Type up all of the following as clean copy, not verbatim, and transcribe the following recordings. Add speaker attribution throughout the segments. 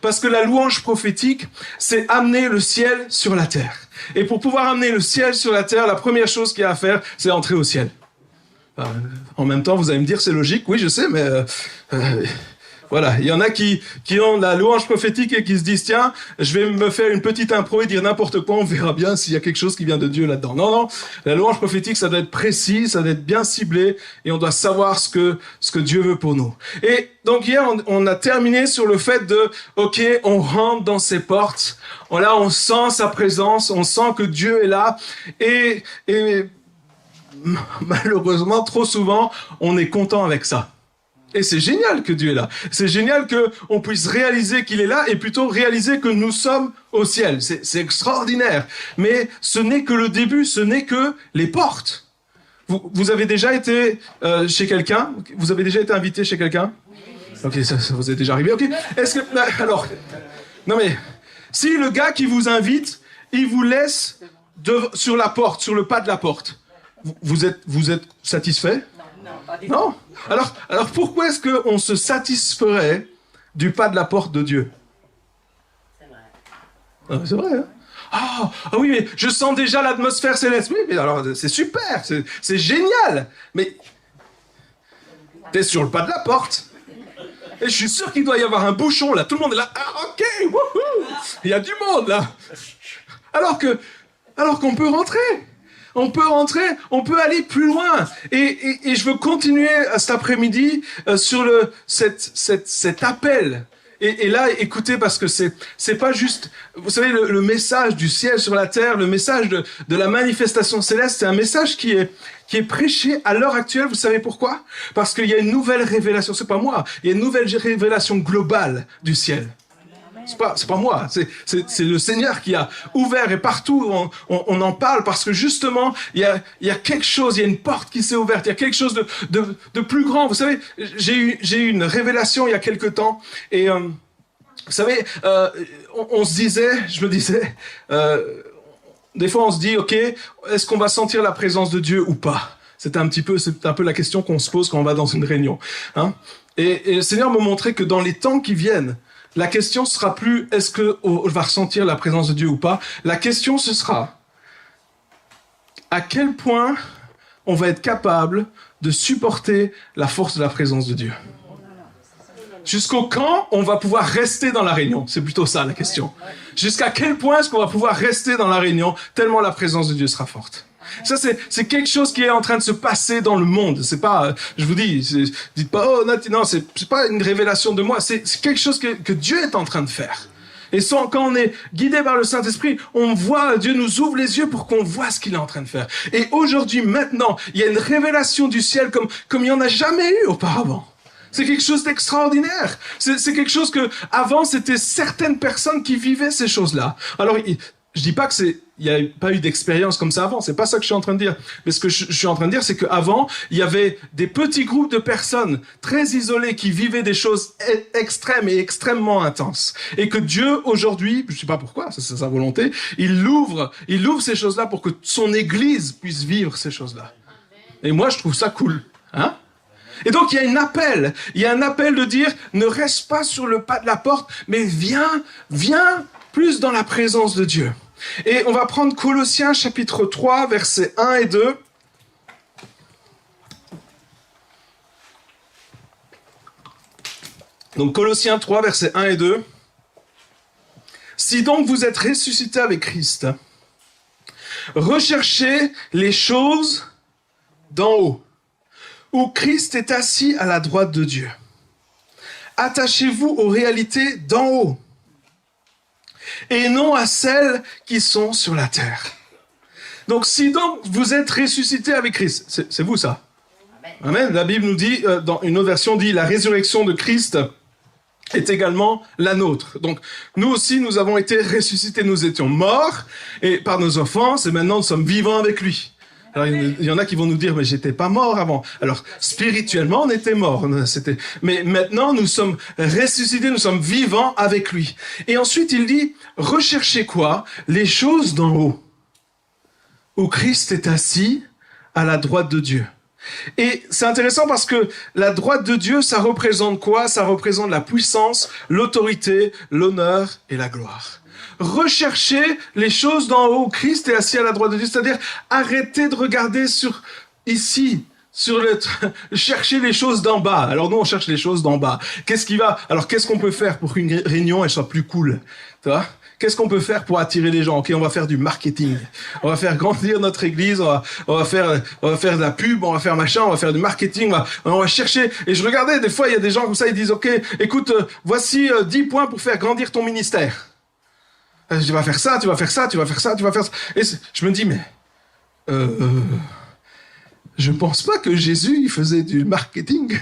Speaker 1: Parce que la louange prophétique, c'est amener le ciel sur la terre. Et pour pouvoir amener le ciel sur la terre, la première chose qu'il y a à faire, c'est entrer au ciel. En même temps, vous allez me dire, c'est logique, oui, je sais, mais voilà. Il y en a qui ont la louange prophétique et qui se disent, tiens, je vais me faire une petite impro et dire n'importe quoi, on verra bien s'il y a quelque chose qui vient de Dieu là-dedans. Non, non, la louange prophétique, ça doit être précis, ça doit être bien ciblé, et on doit savoir ce que Dieu veut pour nous. Et donc hier, on a terminé sur le fait de, ok, on rentre dans ses portes, là, on sent sa présence, on sent que Dieu est là, et malheureusement, trop souvent, on est content avec ça. Et c'est génial que Dieu est là. C'est génial qu'on puisse réaliser qu'il est là et plutôt réaliser que nous sommes au ciel. C'est extraordinaire. Mais ce n'est que le début, ce n'est que les portes. Vous avez déjà été chez quelqu'un? Vous avez déjà été invité chez quelqu'un? Ok, ça vous est déjà arrivé. Ok. Est-ce que alors, non mais si le gars qui vous invite, il vous laisse sur la porte, sur le pas de la porte, vous êtes satisfait? Non. Alors pourquoi est-ce qu'on se satisferait du pas de la porte de Dieu? C'est vrai, hein? Ah oui, mais je sens déjà l'atmosphère céleste. Oui, mais alors c'est super, c'est génial. Mais t'es sur le pas de la porte. Et je suis sûr qu'il doit y avoir un bouchon là. Tout le monde est là. Ah ok, wouhou, il y a du monde là. Alors qu'on peut rentrer. On peut rentrer, on peut aller plus loin. Et je veux continuer cet après-midi sur cet appel. Et là, écoutez, parce que c'est pas juste, vous savez, le message du ciel sur la terre, le message de la manifestation céleste, c'est un message qui est prêché à l'heure actuelle. Vous savez pourquoi? Parce qu'il y a une nouvelle révélation. C'est pas moi. Il y a une nouvelle révélation globale du ciel. C'est pas moi, c'est le Seigneur qui a ouvert, et partout on en parle parce que justement il y a quelque chose, il y a une porte qui s'est ouverte, il y a quelque chose de plus grand. Vous savez, j'ai eu une révélation il y a quelque temps et vous savez, je me disais, des fois on se dit, ok, est-ce qu'on va sentir la présence de Dieu ou pas? C'est un peu la question qu'on se pose quand on va dans une réunion, hein? Et le Seigneur me montrait que dans les temps qui viennent, la question sera plus est-ce qu'on va ressentir la présence de Dieu ou pas. La question ce sera à quel point on va être capable de supporter la force de la présence de Dieu. Jusqu'au quand on va pouvoir rester dans la réunion. C'est plutôt ça la question. Jusqu'à quel point est-ce qu'on va pouvoir rester dans la réunion tellement la présence de Dieu sera forte. Ça, c'est quelque chose qui est en train de se passer dans le monde. C'est pas, je vous dis, dites pas, oh, non, c'est pas une révélation de moi. C'est quelque chose que Dieu est en train de faire. Et quand on est guidé par le Saint-Esprit, on voit, Dieu nous ouvre les yeux pour qu'on voit ce qu'il est en train de faire. Et aujourd'hui, maintenant, il y a une révélation du ciel comme il n'y en a jamais eu auparavant. C'est quelque chose d'extraordinaire. C'est quelque chose que, avant, c'était certaines personnes qui vivaient ces choses-là. Alors, je dis pas que il n'y a pas eu d'expérience comme ça avant, c'est pas ça que je suis en train de dire. Mais ce que je suis en train de dire, c'est qu'avant, il y avait des petits groupes de personnes très isolées qui vivaient des choses extrêmes et extrêmement intenses. Et que Dieu, aujourd'hui, je sais pas pourquoi, c'est sa volonté, il ouvre ces choses-là pour que son Église puisse vivre ces choses-là. Et moi, je trouve ça cool, hein? Et donc, il y a un appel de dire, ne reste pas sur le pas de la porte, mais viens plus dans la présence de Dieu. Et on va prendre Colossiens chapitre 3, versets 1 et 2. Donc Colossiens 3, versets 1 et 2. Si donc vous êtes ressuscités avec Christ, recherchez les choses d'en haut, où Christ est assis à la droite de Dieu. Attachez-vous aux réalités d'en haut, et non à celles qui sont sur la terre. Donc, si donc vous êtes ressuscités avec Christ, c'est vous ça? Amen. La Bible nous dit, dans une autre version dit, la résurrection de Christ est également la nôtre. Donc, nous aussi, nous avons été ressuscités. Nous étions morts et par nos offenses, et maintenant nous sommes vivants avec lui. Alors, il y en a qui vont nous dire, mais j'étais pas mort avant. Alors, spirituellement, on était mort. Mais maintenant, nous sommes ressuscités, nous sommes vivants avec lui. Et ensuite, il dit, recherchez quoi? Les choses d'en haut, où Christ est assis à la droite de Dieu. Et c'est intéressant parce que la droite de Dieu, ça représente quoi? Ça représente la puissance, l'autorité, l'honneur et la gloire. Recherchez les choses d'en haut. Christ est assis à la droite de Dieu, c'est-à-dire arrêtez de regarder sur ici, chercher les choses d'en bas. Alors nous, on cherche les choses d'en bas. Qu'est-ce qu'on peut faire pour qu'une réunion elle soit plus cool? Tu vois? Qu'est-ce qu'on peut faire pour attirer les gens? Ok, on va faire du marketing. On va faire grandir notre église. On va faire de la pub. On va faire machin. On va faire du marketing. On va chercher. Et je regardais, des fois, il y a des gens comme ça, ils disent, ok, écoute, voici 10 points pour faire grandir ton ministère. Tu vas faire ça, tu vas faire ça, tu vas faire ça, tu vas faire ça. Et je me dis, mais je pense pas que Jésus il faisait du marketing.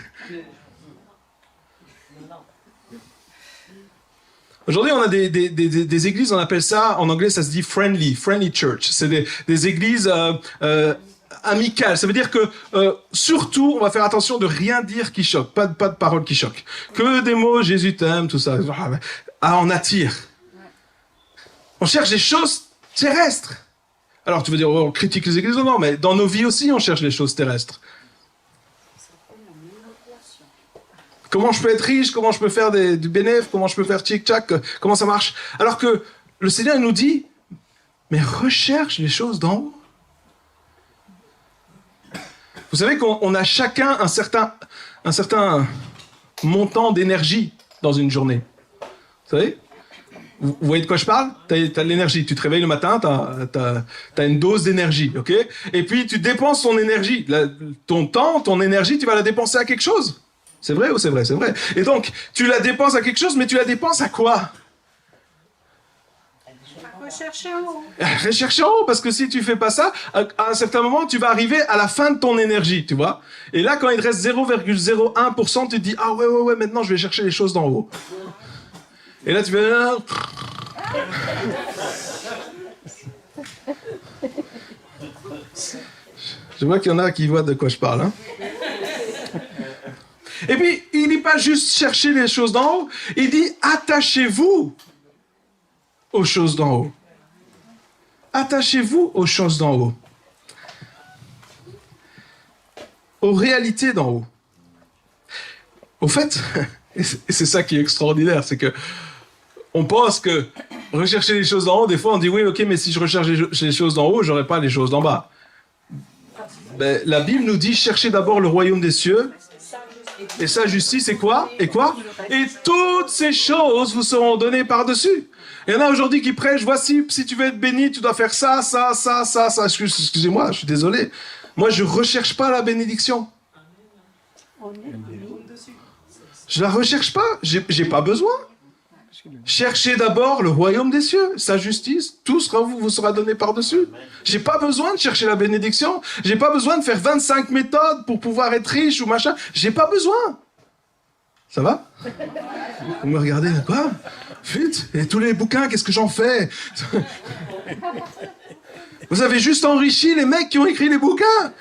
Speaker 1: Aujourd'hui, on a des églises, on appelle ça, en anglais, ça se dit friendly church. C'est des églises amicales. Ça veut dire que, surtout, on va faire attention de rien dire qui choque. Pas de paroles qui choquent. Que des mots, Jésus t'aime, tout ça. Ah, on attire. On cherche des choses terrestres. Alors, tu veux dire, on critique les églises? Non, mais dans nos vies aussi, on cherche les choses terrestres. Comment je peux être riche? Comment je peux faire du bénéfice? Comment je peux faire tchic-tchac? Comment ça marche? Alors que le Seigneur il nous dit, mais recherche les choses d'en haut. Vous savez qu'on a chacun un certain montant d'énergie dans une journée. Vous savez? Vous voyez de quoi je parle? T'as de l'énergie. Tu te réveilles le matin, t'as une dose d'énergie, ok? Et puis tu dépenses ton énergie. Ton temps, ton énergie, tu vas la dépenser à quelque chose. C'est vrai ou c'est vrai? C'est vrai. Et donc, tu la dépenses à quelque chose, mais tu la dépenses à quoi?
Speaker 2: Rechercher en haut.
Speaker 1: Rechercher en haut, parce que si tu fais pas ça, à un certain moment, tu vas arriver à la fin de ton énergie, tu vois? Et là, quand il reste 0,01%, tu te dis, ah ouais, maintenant je vais chercher les choses d'en haut. Et là, tu fais... Je vois qu'il y en a qui voient de quoi je parle, hein? Et puis, il dit pas juste chercher les choses d'en haut, il dit attachez-vous aux choses d'en haut. Attachez-vous aux choses d'en haut. Aux réalités d'en haut. Au fait, et c'est ça qui est extraordinaire, c'est que on pense que rechercher les choses d'en haut, des fois on dit oui, ok, mais si je recherche les choses d'en haut, j'aurai pas les choses d'en bas. Ben, la Bible nous dit cherchez d'abord le royaume des cieux. Et sa justice, c'est quoi? Et quoi? Et toutes ces choses vous seront données par-dessus. Il y en a aujourd'hui qui prêchent, voici, si tu veux être béni, tu dois faire ça. Excusez-moi, je suis désolé. Moi, je recherche pas la bénédiction. Je la recherche pas, j'ai pas besoin. Cherchez d'abord le royaume des cieux, sa justice, tout vous sera donné par-dessus. J'ai pas besoin de chercher la bénédiction. J'ai pas besoin de faire 25 méthodes pour pouvoir être riche ou machin. J'ai pas besoin. Ça va? Vous me regardez, quoi? Putain, et tous les bouquins, qu'est-ce que j'en fais? Vous avez juste enrichi les mecs qui ont écrit les bouquins.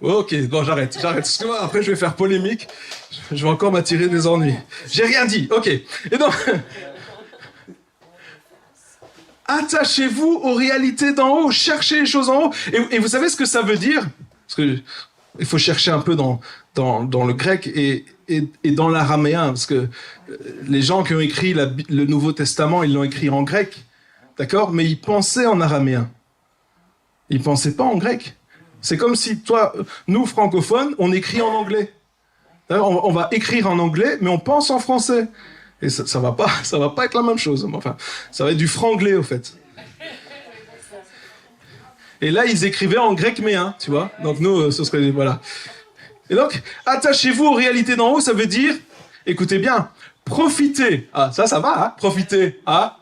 Speaker 1: Ok, bon, j'arrête. Excuse-moi, après je vais faire polémique. Je vais encore m'attirer des ennuis. J'ai rien dit, ok. Et donc, attachez-vous aux réalités d'en haut, cherchez les choses en haut. Et vous savez ce que ça veut dire? Parce que il faut chercher un peu dans le grec et dans l'araméen, parce que les gens qui ont écrit le Nouveau Testament, ils l'ont écrit en grec, d'accord? Mais ils pensaient en araméen. Ils pensaient pas en grec. C'est comme si nous francophones, on écrit en anglais. On va écrire en anglais, mais on pense en français. Et ça va pas être la même chose. Enfin, ça va être du franglais, au fait. Et là, ils écrivaient en grec méen, tu vois. Donc nous, ce serait... Voilà. Et donc, attachez-vous aux réalités d'en haut, ça veut dire, écoutez bien, profitez. Ah, ça va, hein? Profitez. Ah,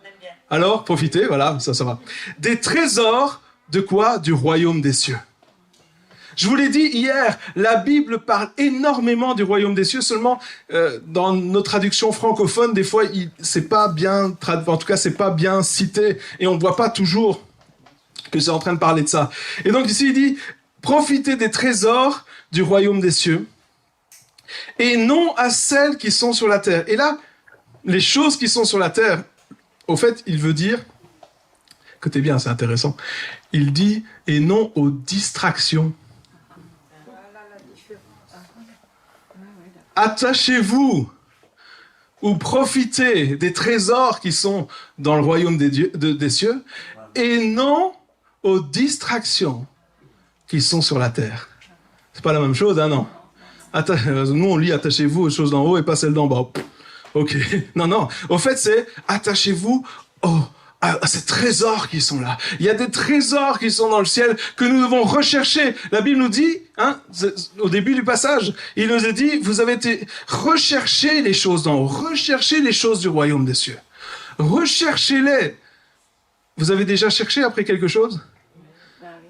Speaker 1: alors, profitez, voilà, ça va. Des trésors de quoi? Du royaume des cieux. Je vous l'ai dit hier, la Bible parle énormément du royaume des cieux, seulement dans nos traductions francophones, des fois, c'est pas bien en tout cas, c'est pas bien cité, et on ne voit pas toujours que c'est en train de parler de ça. Et donc ici, il dit, profitez des trésors du royaume des cieux, et non à celles qui sont sur la terre. Et là, les choses qui sont sur la terre, au fait, il veut dire, écoutez bien, c'est intéressant, il dit, et non aux distractions attachez-vous ou profitez des trésors qui sont dans le royaume des cieux et non aux distractions qui sont sur la terre. C'est pas la même chose, hein, non? Nous, on lit attachez-vous aux choses d'en haut et pas celles d'en bas. Ok. Non. Au fait, c'est attachez-vous à ces trésors qui sont là. Il y a des trésors qui sont dans le ciel que nous devons rechercher. La Bible nous dit, au début du passage, il nous a dit, vous avez été rechercher les choses d'en haut, rechercher les choses du royaume des cieux. Recherchez-les. Vous avez déjà cherché après quelque chose?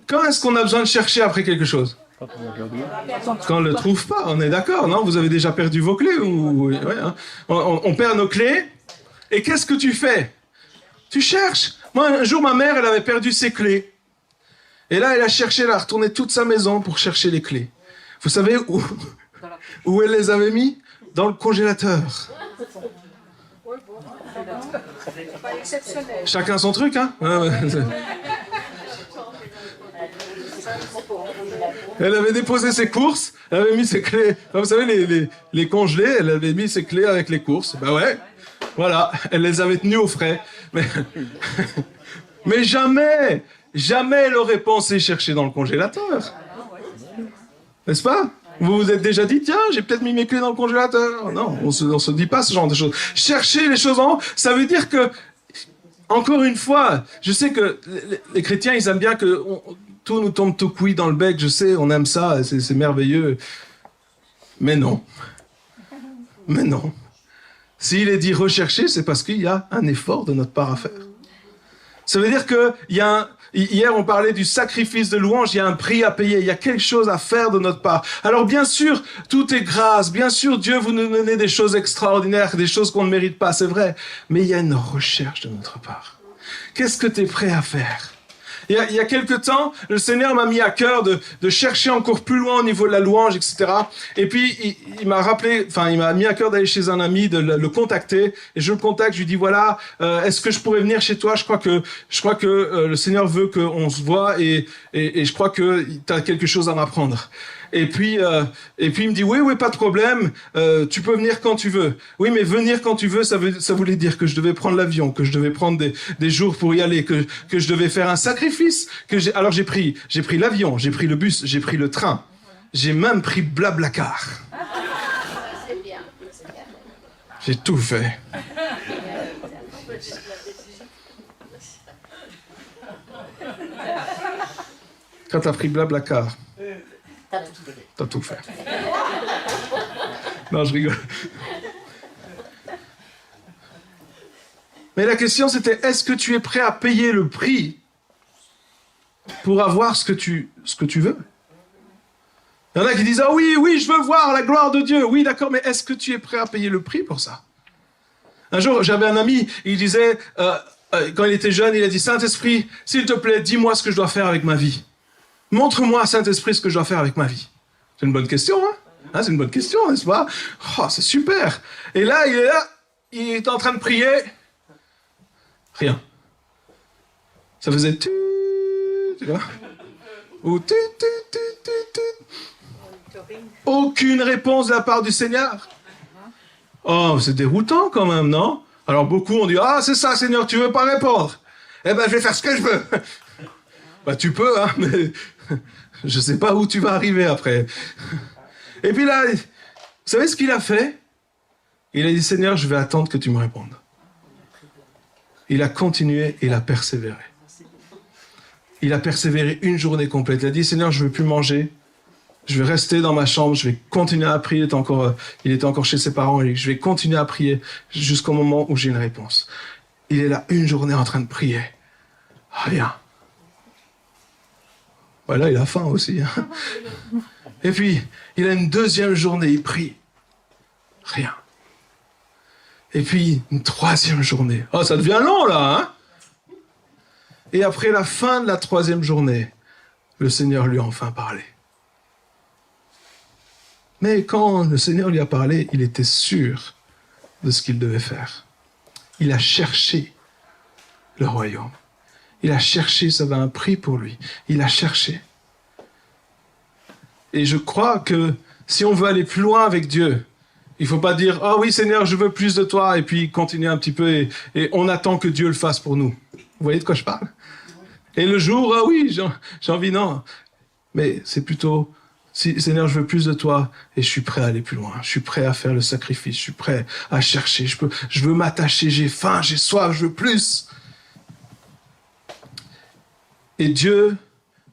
Speaker 1: Quand est-ce qu'on a besoin de chercher après quelque chose? Quand on ne le trouve pas, on est d'accord, non? Vous avez déjà perdu vos clés ouais, hein. On perd nos clés. Et qu'est-ce que tu fais? Tu cherches. Moi, un jour, ma mère, elle avait perdu ses clés. Et là, elle a cherché, elle a retourné toute sa maison pour chercher les clés. Vous savez où elle les avait mis? Dans le congélateur. Chacun son truc, hein? Elle avait déposé ses courses, elle avait mis ses clés. Vous savez, les congelés, elle avait mis ses clés avec les courses. Ben ouais, voilà, elle les avait tenues au frais. Mais jamais elle aurait pensé chercher dans le congélateur. N'est-ce pas? Vous vous êtes déjà dit, tiens, j'ai peut-être mis mes clés dans le congélateur. Non, on se dit pas ce genre de choses. Chercher les choses en haut, ça veut dire que, encore une fois, je sais que les chrétiens, ils aiment bien que tout nous tombe tout cuit dans le bec, je sais, on aime ça, c'est merveilleux. Mais non. S'il est dit rechercher, c'est parce qu'il y a un effort de notre part à faire. Ça veut dire que hier on parlait du sacrifice de louange, il y a un prix à payer, il y a quelque chose à faire de notre part. Alors bien sûr, tout est grâce, bien sûr Dieu vous nous donne des choses extraordinaires, des choses qu'on ne mérite pas, c'est vrai. Mais il y a une recherche de notre part. Qu'est-ce que tu es prêt à faire ? Il y a quelque temps, le Seigneur m'a mis à cœur de chercher encore plus loin au niveau de la louange, etc. Et puis, il m'a mis à cœur d'aller chez un ami, de le contacter. Et je le contacte, je lui dis, voilà, est-ce que je pourrais venir chez toi? Je crois que le Seigneur veut qu'on se voit et je crois que tu as quelque chose à m'apprendre. Et puis il me dit, oui, pas de problème, tu peux venir quand tu veux. Oui, mais venir quand tu veux, ça voulait dire que je devais prendre l'avion, que je devais prendre des jours pour y aller, que je devais faire un sacrifice. Alors j'ai pris l'avion, j'ai pris le bus, j'ai pris le train. J'ai même pris Blablacar.
Speaker 2: C'est bien.
Speaker 1: J'ai tout fait. Quand t'as pris Blablacar, t'as tout fait. Non, je rigole. Mais la question c'était, est-ce que tu es prêt à payer le prix pour avoir ce que tu veux? Il y en a qui disent, ah oui, je veux voir la gloire de Dieu. Oui, d'accord, mais est-ce que tu es prêt à payer le prix pour ça? Un jour, j'avais un ami, il disait, quand il était jeune, il a dit, Saint-Esprit, s'il te plaît, dis-moi ce que je dois faire avec ma vie. Montre-moi, Saint-Esprit, ce que je dois faire avec ma vie. C'est une bonne question, hein? C'est une bonne question, n'est-ce pas? Oh, c'est super. Et là, il est en train de prier. Rien. Ça faisait tu vois? Ou tu. Aucune réponse de la part du Seigneur. Oh, c'est déroutant quand même, non? Alors beaucoup ont dit, ah, c'est ça, Seigneur, tu veux pas répondre? Eh ben, je vais faire ce que je veux. Bah, tu peux, hein, mais je sais pas où tu vas arriver après. Et puis là, vous savez ce qu'il a fait? Il a dit, Seigneur, je vais attendre que tu me répondes. Il a continué et il a persévéré. Il a persévéré une journée complète. Il a dit, Seigneur, je ne veux plus manger. Je vais rester dans ma chambre. Je vais continuer à prier. Il était encore chez ses parents. Et je vais continuer à prier jusqu'au moment où j'ai une réponse. Il est là une journée en train de prier. Rien. Voilà, il a faim aussi. Hein. Et puis, il a une deuxième journée. Il prie. Rien. Et puis, une troisième journée. Oh, ça devient long, là, hein? Et après la fin de la troisième journée, le Seigneur lui a enfin parlé. Mais quand le Seigneur lui a parlé, il était sûr de ce qu'il devait faire. Il a cherché le royaume. Il a cherché, ça avait un prix pour lui. Il a cherché. Et je crois que si on veut aller plus loin avec Dieu, Il faut pas dire « Ah oui, Seigneur, je veux plus de toi » et puis continuer un petit peu et on attend que Dieu le fasse pour nous. Vous voyez de quoi je parle? Et le jour, ah oui, j'ai envie, non. Mais c'est plutôt « Seigneur, je veux plus de toi et je suis prêt à aller plus loin. Je suis prêt à faire le sacrifice. Je suis prêt à chercher. Je veux m'attacher. J'ai faim, j'ai soif, je veux plus. » Et Dieu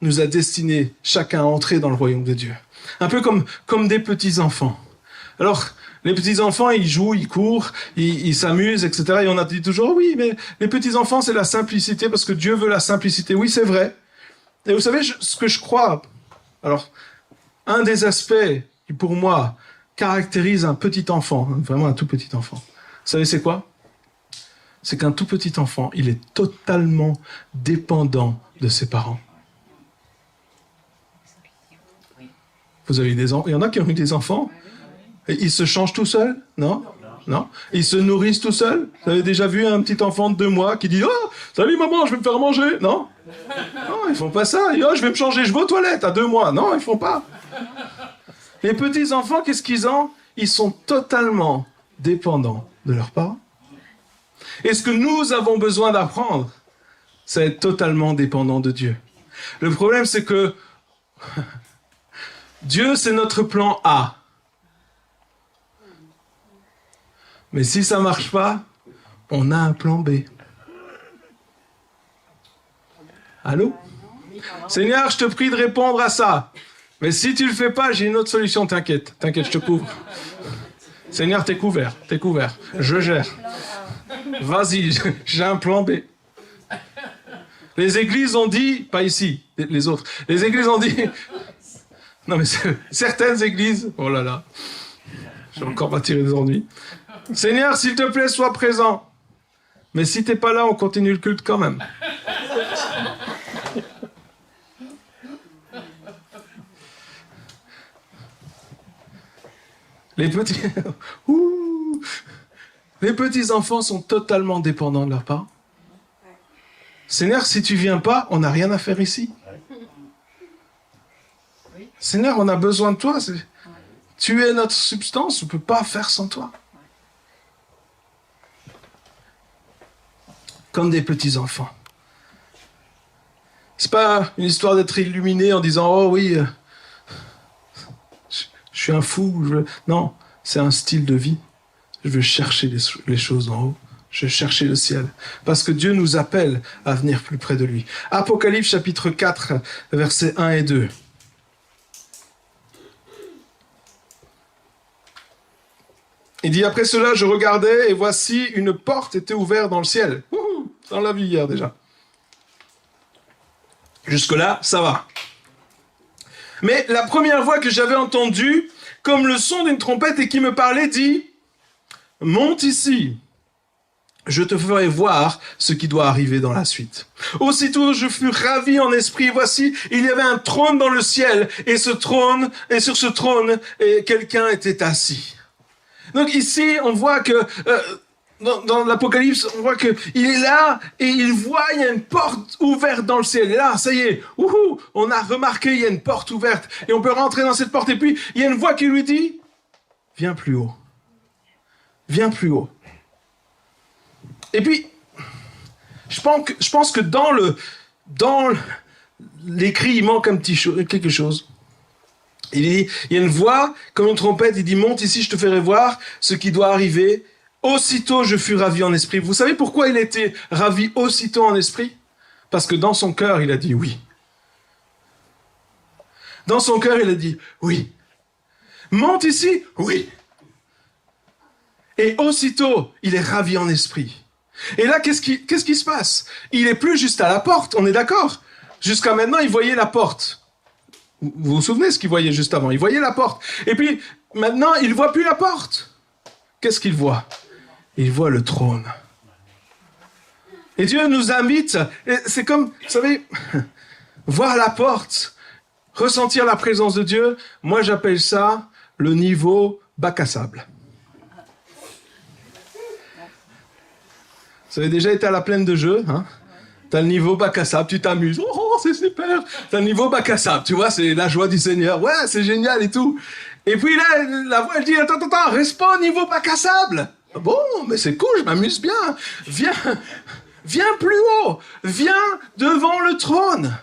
Speaker 1: nous a destinés chacun à entrer dans le royaume de Dieu. Un peu comme des petits-enfants. Alors, les petits-enfants, ils jouent, ils courent, ils s'amusent, etc. Et on a dit toujours, oui, mais les petits-enfants, c'est la simplicité, parce que Dieu veut la simplicité. Oui, c'est vrai. Et vous savez, ce que je crois, alors, un des aspects qui, pour moi, caractérise un petit enfant, vraiment un tout petit enfant, vous savez, c'est quoi? C'est qu'un tout petit enfant, il est totalement dépendant de ses parents. Vous avez des enfants? Il y en a qui ont eu des enfants? Et ils se changent tout seuls? Non? Non? Ils se nourrissent tout seuls? Vous avez déjà vu un petit enfant de 2 mois qui dit « Oh, salut maman, je vais me faire manger !» Non? Non, ils font pas ça. « Oh, je vais me changer, je vais aux toilettes à 2 mois. » Non, ils font pas. Les petits enfants, qu'est-ce qu'ils ont? Ils sont totalement dépendants de leurs parents. Et ce que nous avons besoin d'apprendre, c'est être totalement dépendant de Dieu. Le problème, c'est que Dieu, c'est notre plan A. Mais si ça ne marche pas, on a un plan B. Allô? Seigneur, je te prie de répondre à ça. Mais si tu ne le fais pas, j'ai une autre solution, t'inquiète. T'inquiète, je te couvre. Seigneur, t'es couvert. Je gère. Vas-y, j'ai un plan B. Les églises ont dit, pas ici, les autres, les églises ont dit, non mais certaines églises, oh là là, je vais encore m'attirer des ennuis. Seigneur, s'il te plaît, sois présent. Mais si t'es pas là, on continue le culte quand même. Les petits... Les petits enfants sont totalement dépendants de leurs parents. Seigneur, si tu viens pas, on n'a rien à faire ici. Seigneur, on a besoin de toi. Tu es notre substance, on ne peut pas faire sans toi. Comme des petits enfants. C'est pas une histoire d'être illuminé en disant oh oui, je suis un fou. Non, c'est un style de vie. Je veux chercher les choses en haut. Je veux chercher le ciel. Parce que Dieu nous appelle à venir plus près de lui. Apocalypse chapitre 4, versets 1 et 2. Il dit, après cela, je regardais et voici une porte était ouverte dans le ciel. On l'a vu hier déjà. Jusque-là, ça va. Mais la première voix que j'avais entendue, comme le son d'une trompette et qui me parlait, dit, monte ici. Je te ferai voir ce qui doit arriver dans la suite. Aussitôt, je fus ravi en esprit. Voici, il y avait un trône dans le ciel, et sur ce trône, quelqu'un était assis. Donc ici, on voit que dans l'Apocalypse, on voit que il est là et il voit, il y a une porte ouverte dans le ciel. Et là, ça y est, on a remarqué, il y a une porte ouverte et on peut rentrer dans cette porte. Et puis, il y a une voix qui lui dit, viens plus haut. Viens plus haut. Et puis, je pense que dans l'écrit, il manque quelque chose. Il y a une voix, comme une trompette, il dit, monte ici, je te ferai voir ce qui doit arriver. Aussitôt, je fus ravi en esprit. Vous savez pourquoi il était ravi aussitôt en esprit? Parce que dans son cœur, il a dit oui. Dans son cœur, il a dit oui. Monte ici? Oui. Et aussitôt, il est ravi en esprit. Et là, qu'est-ce qui se passe? Il est plus juste à la porte, on est d'accord? Jusqu'à maintenant, il voyait la porte. Vous vous souvenez ce qu'il voyait juste avant? Il voyait la porte. Et puis, maintenant, il ne voit plus la porte. Qu'est-ce qu'il voit? Il voit le trône. Et Dieu nous invite, c'est comme, vous savez, voir la porte, ressentir la présence de Dieu, moi j'appelle ça le niveau bac à sable. Vous avez déjà été à la plaine de jeu, hein? T'as le niveau bac à sable, tu t'amuses, oh c'est super. T'as le niveau bac à sable, tu vois, c'est la joie du Seigneur, ouais c'est génial et tout. Et puis là, la voix, elle dit, attends, reste pas au niveau bac à sable. Bon, mais c'est cool, je m'amuse bien. Viens plus haut. Viens devant le trône.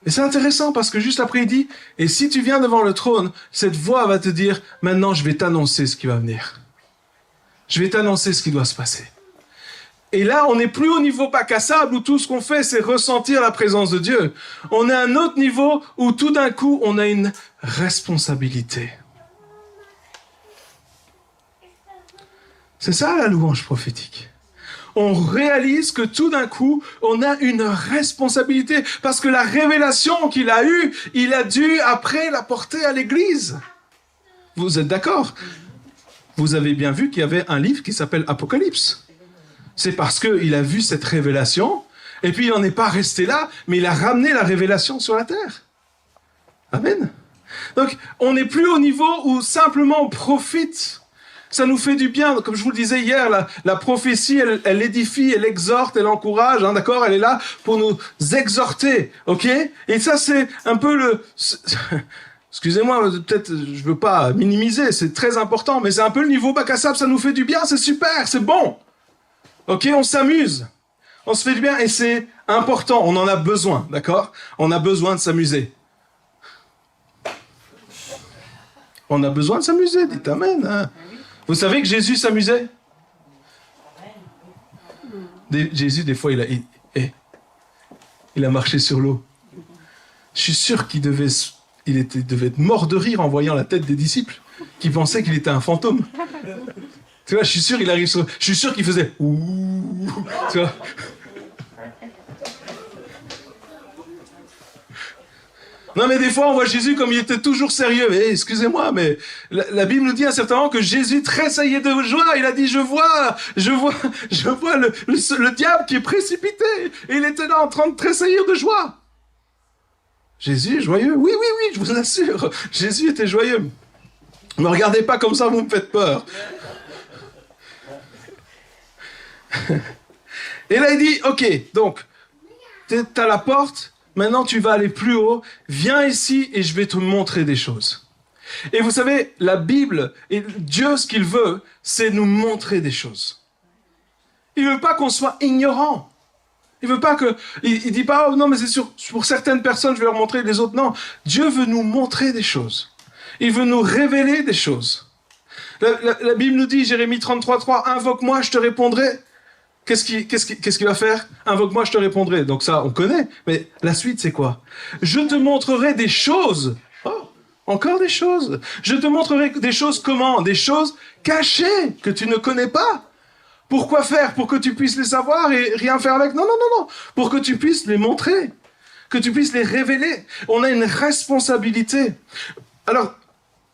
Speaker 1: Et c'est intéressant parce que juste après, il dit, et si tu viens devant le trône, cette voix va te dire, maintenant, je vais t'annoncer ce qui va venir. Je vais t'annoncer ce qui doit se passer. Et là, on n'est plus au niveau bac à sable où tout ce qu'on fait, c'est ressentir la présence de Dieu. On est à un autre niveau où tout d'un coup, on a une responsabilité. C'est ça la louange prophétique. On réalise que tout d'un coup, on a une responsabilité parce que la révélation qu'il a eue, il a dû après la porter à l'église. Vous êtes d'accord? Vous avez bien vu qu'il y avait un livre qui s'appelle Apocalypse. C'est parce qu'il a vu cette révélation, et puis il n'en est pas resté là, mais il a ramené la révélation sur la terre. Amen. Donc, on n'est plus au niveau où simplement on profite. Ça nous fait du bien. Comme je vous le disais hier, la prophétie, elle édifie, elle exhorte, elle encourage, hein, d'accord? Elle est là pour nous exhorter, ok? Et ça, c'est un peu le... Excusez-moi, peut-être, je veux pas minimiser, c'est très important, mais c'est un peu le niveau bac à sable, ça nous fait du bien, c'est super, c'est bon. Ok, on s'amuse, on se fait du bien et c'est important, on en a besoin, d'accord? On a besoin de s'amuser. On a besoin de s'amuser, dites amen. Hein. Vous savez que Jésus s'amusait? Jésus, des fois, il a marché sur l'eau. Je suis sûr qu'il devait être mort de rire en voyant la tête des disciples qui pensaient qu'il était un fantôme. Tu vois, je suis sûr je suis sûr qu'il faisait ouh, tu vois. Non, mais des fois, on voit Jésus comme il était toujours sérieux. Mais excusez-moi, mais la Bible nous dit à un certain moment que Jésus tressaillait de joie. Il a dit, je vois le diable qui est précipité. Et il était là en train de tressaillir de joie. Jésus est joyeux? Oui, je vous assure. Jésus était joyeux. Ne me regardez pas comme ça, vous me faites peur. Et là, il dit, ok, donc, t'as la porte, maintenant tu vas aller plus haut, viens ici et je vais te montrer des choses. Et vous savez, la Bible, et Dieu, ce qu'il veut, c'est nous montrer des choses. Il veut pas qu'on soit ignorant. Il veut pas que... Il dit pas, oh non, mais c'est sûr, pour certaines personnes, je vais leur montrer, les autres, non. Dieu veut nous montrer des choses. Il veut nous révéler des choses. La Bible nous dit, Jérémie 33:3, invoque-moi, je te répondrai. Qu'est-ce qu'il va faire? Invoque-moi, je te répondrai. Donc ça, on connaît. Mais la suite, c'est quoi? Je te montrerai des choses. Oh, encore des choses. Je te montrerai des choses comment? Des choses cachées que tu ne connais pas. Pourquoi faire? Pour que tu puisses les savoir et rien faire avec? Non. Pour que tu puisses les montrer. Que tu puisses les révéler. On a une responsabilité. Alors,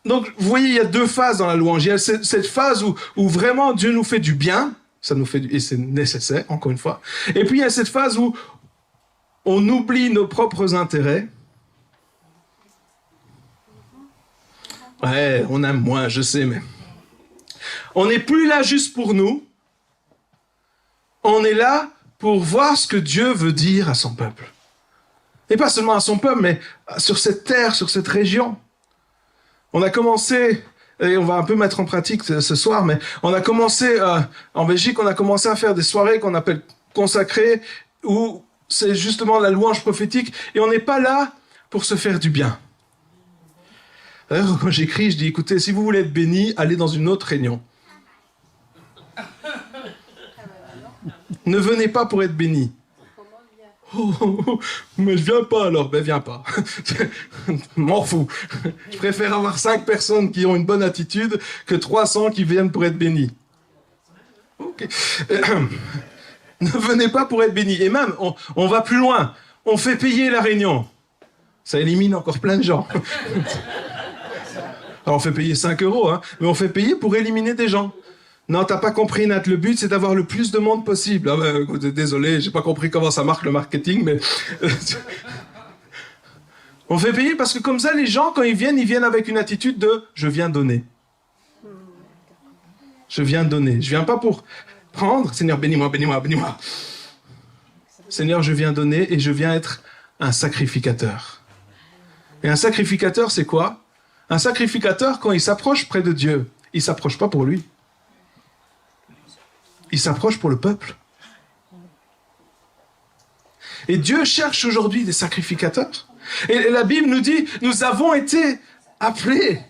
Speaker 1: donc, vous voyez, il y a deux phases dans la louange. Il y a cette phase où vraiment Dieu nous fait du bien. Ça nous fait et c'est nécessaire, encore une fois. Et puis il y a cette phase où on oublie nos propres intérêts. Ouais, on aime moins, je sais, mais on n'est plus là juste pour nous. On est là pour voir ce que Dieu veut dire à son peuple. Et pas seulement à son peuple, mais sur cette terre, sur cette région. On a commencé... Et on va un peu mettre en pratique ce soir, mais on a commencé, en Belgique, on a commencé à faire des soirées qu'on appelle consacrées, où c'est justement la louange prophétique, et on n'est pas là pour se faire du bien. D'ailleurs, quand j'écris, je dis, écoutez, si vous voulez être béni, allez dans une autre réunion. Ne venez pas pour être béni. Mais je viens pas alors, ben viens pas. M'en fous. Je préfère avoir 5 personnes qui ont une bonne attitude que 300 qui viennent pour être bénis. Ok. Ne venez pas pour être bénis. Et même, on va plus loin. On fait payer la réunion. Ça élimine encore plein de gens. Alors on fait payer 5 €, hein, mais on fait payer pour éliminer des gens. Non, t'as pas compris, Nat. Le but, c'est d'avoir le plus de monde possible. Ah ben, désolé, j'ai pas compris comment ça marche le marketing, mais... On fait payer parce que comme ça, les gens, quand ils viennent avec une attitude de « je viens donner ». Je viens donner. Je viens pas pour prendre. Seigneur, bénis-moi, bénis-moi, bénis-moi. Seigneur, je viens donner et je viens être un sacrificateur. Et un sacrificateur, c'est quoi? Un sacrificateur, quand il s'approche près de Dieu, il ne s'approche pas pour lui. Il s'approche pour le peuple. Et Dieu cherche aujourd'hui des sacrificateurs. Et la Bible nous dit, nous avons été appelés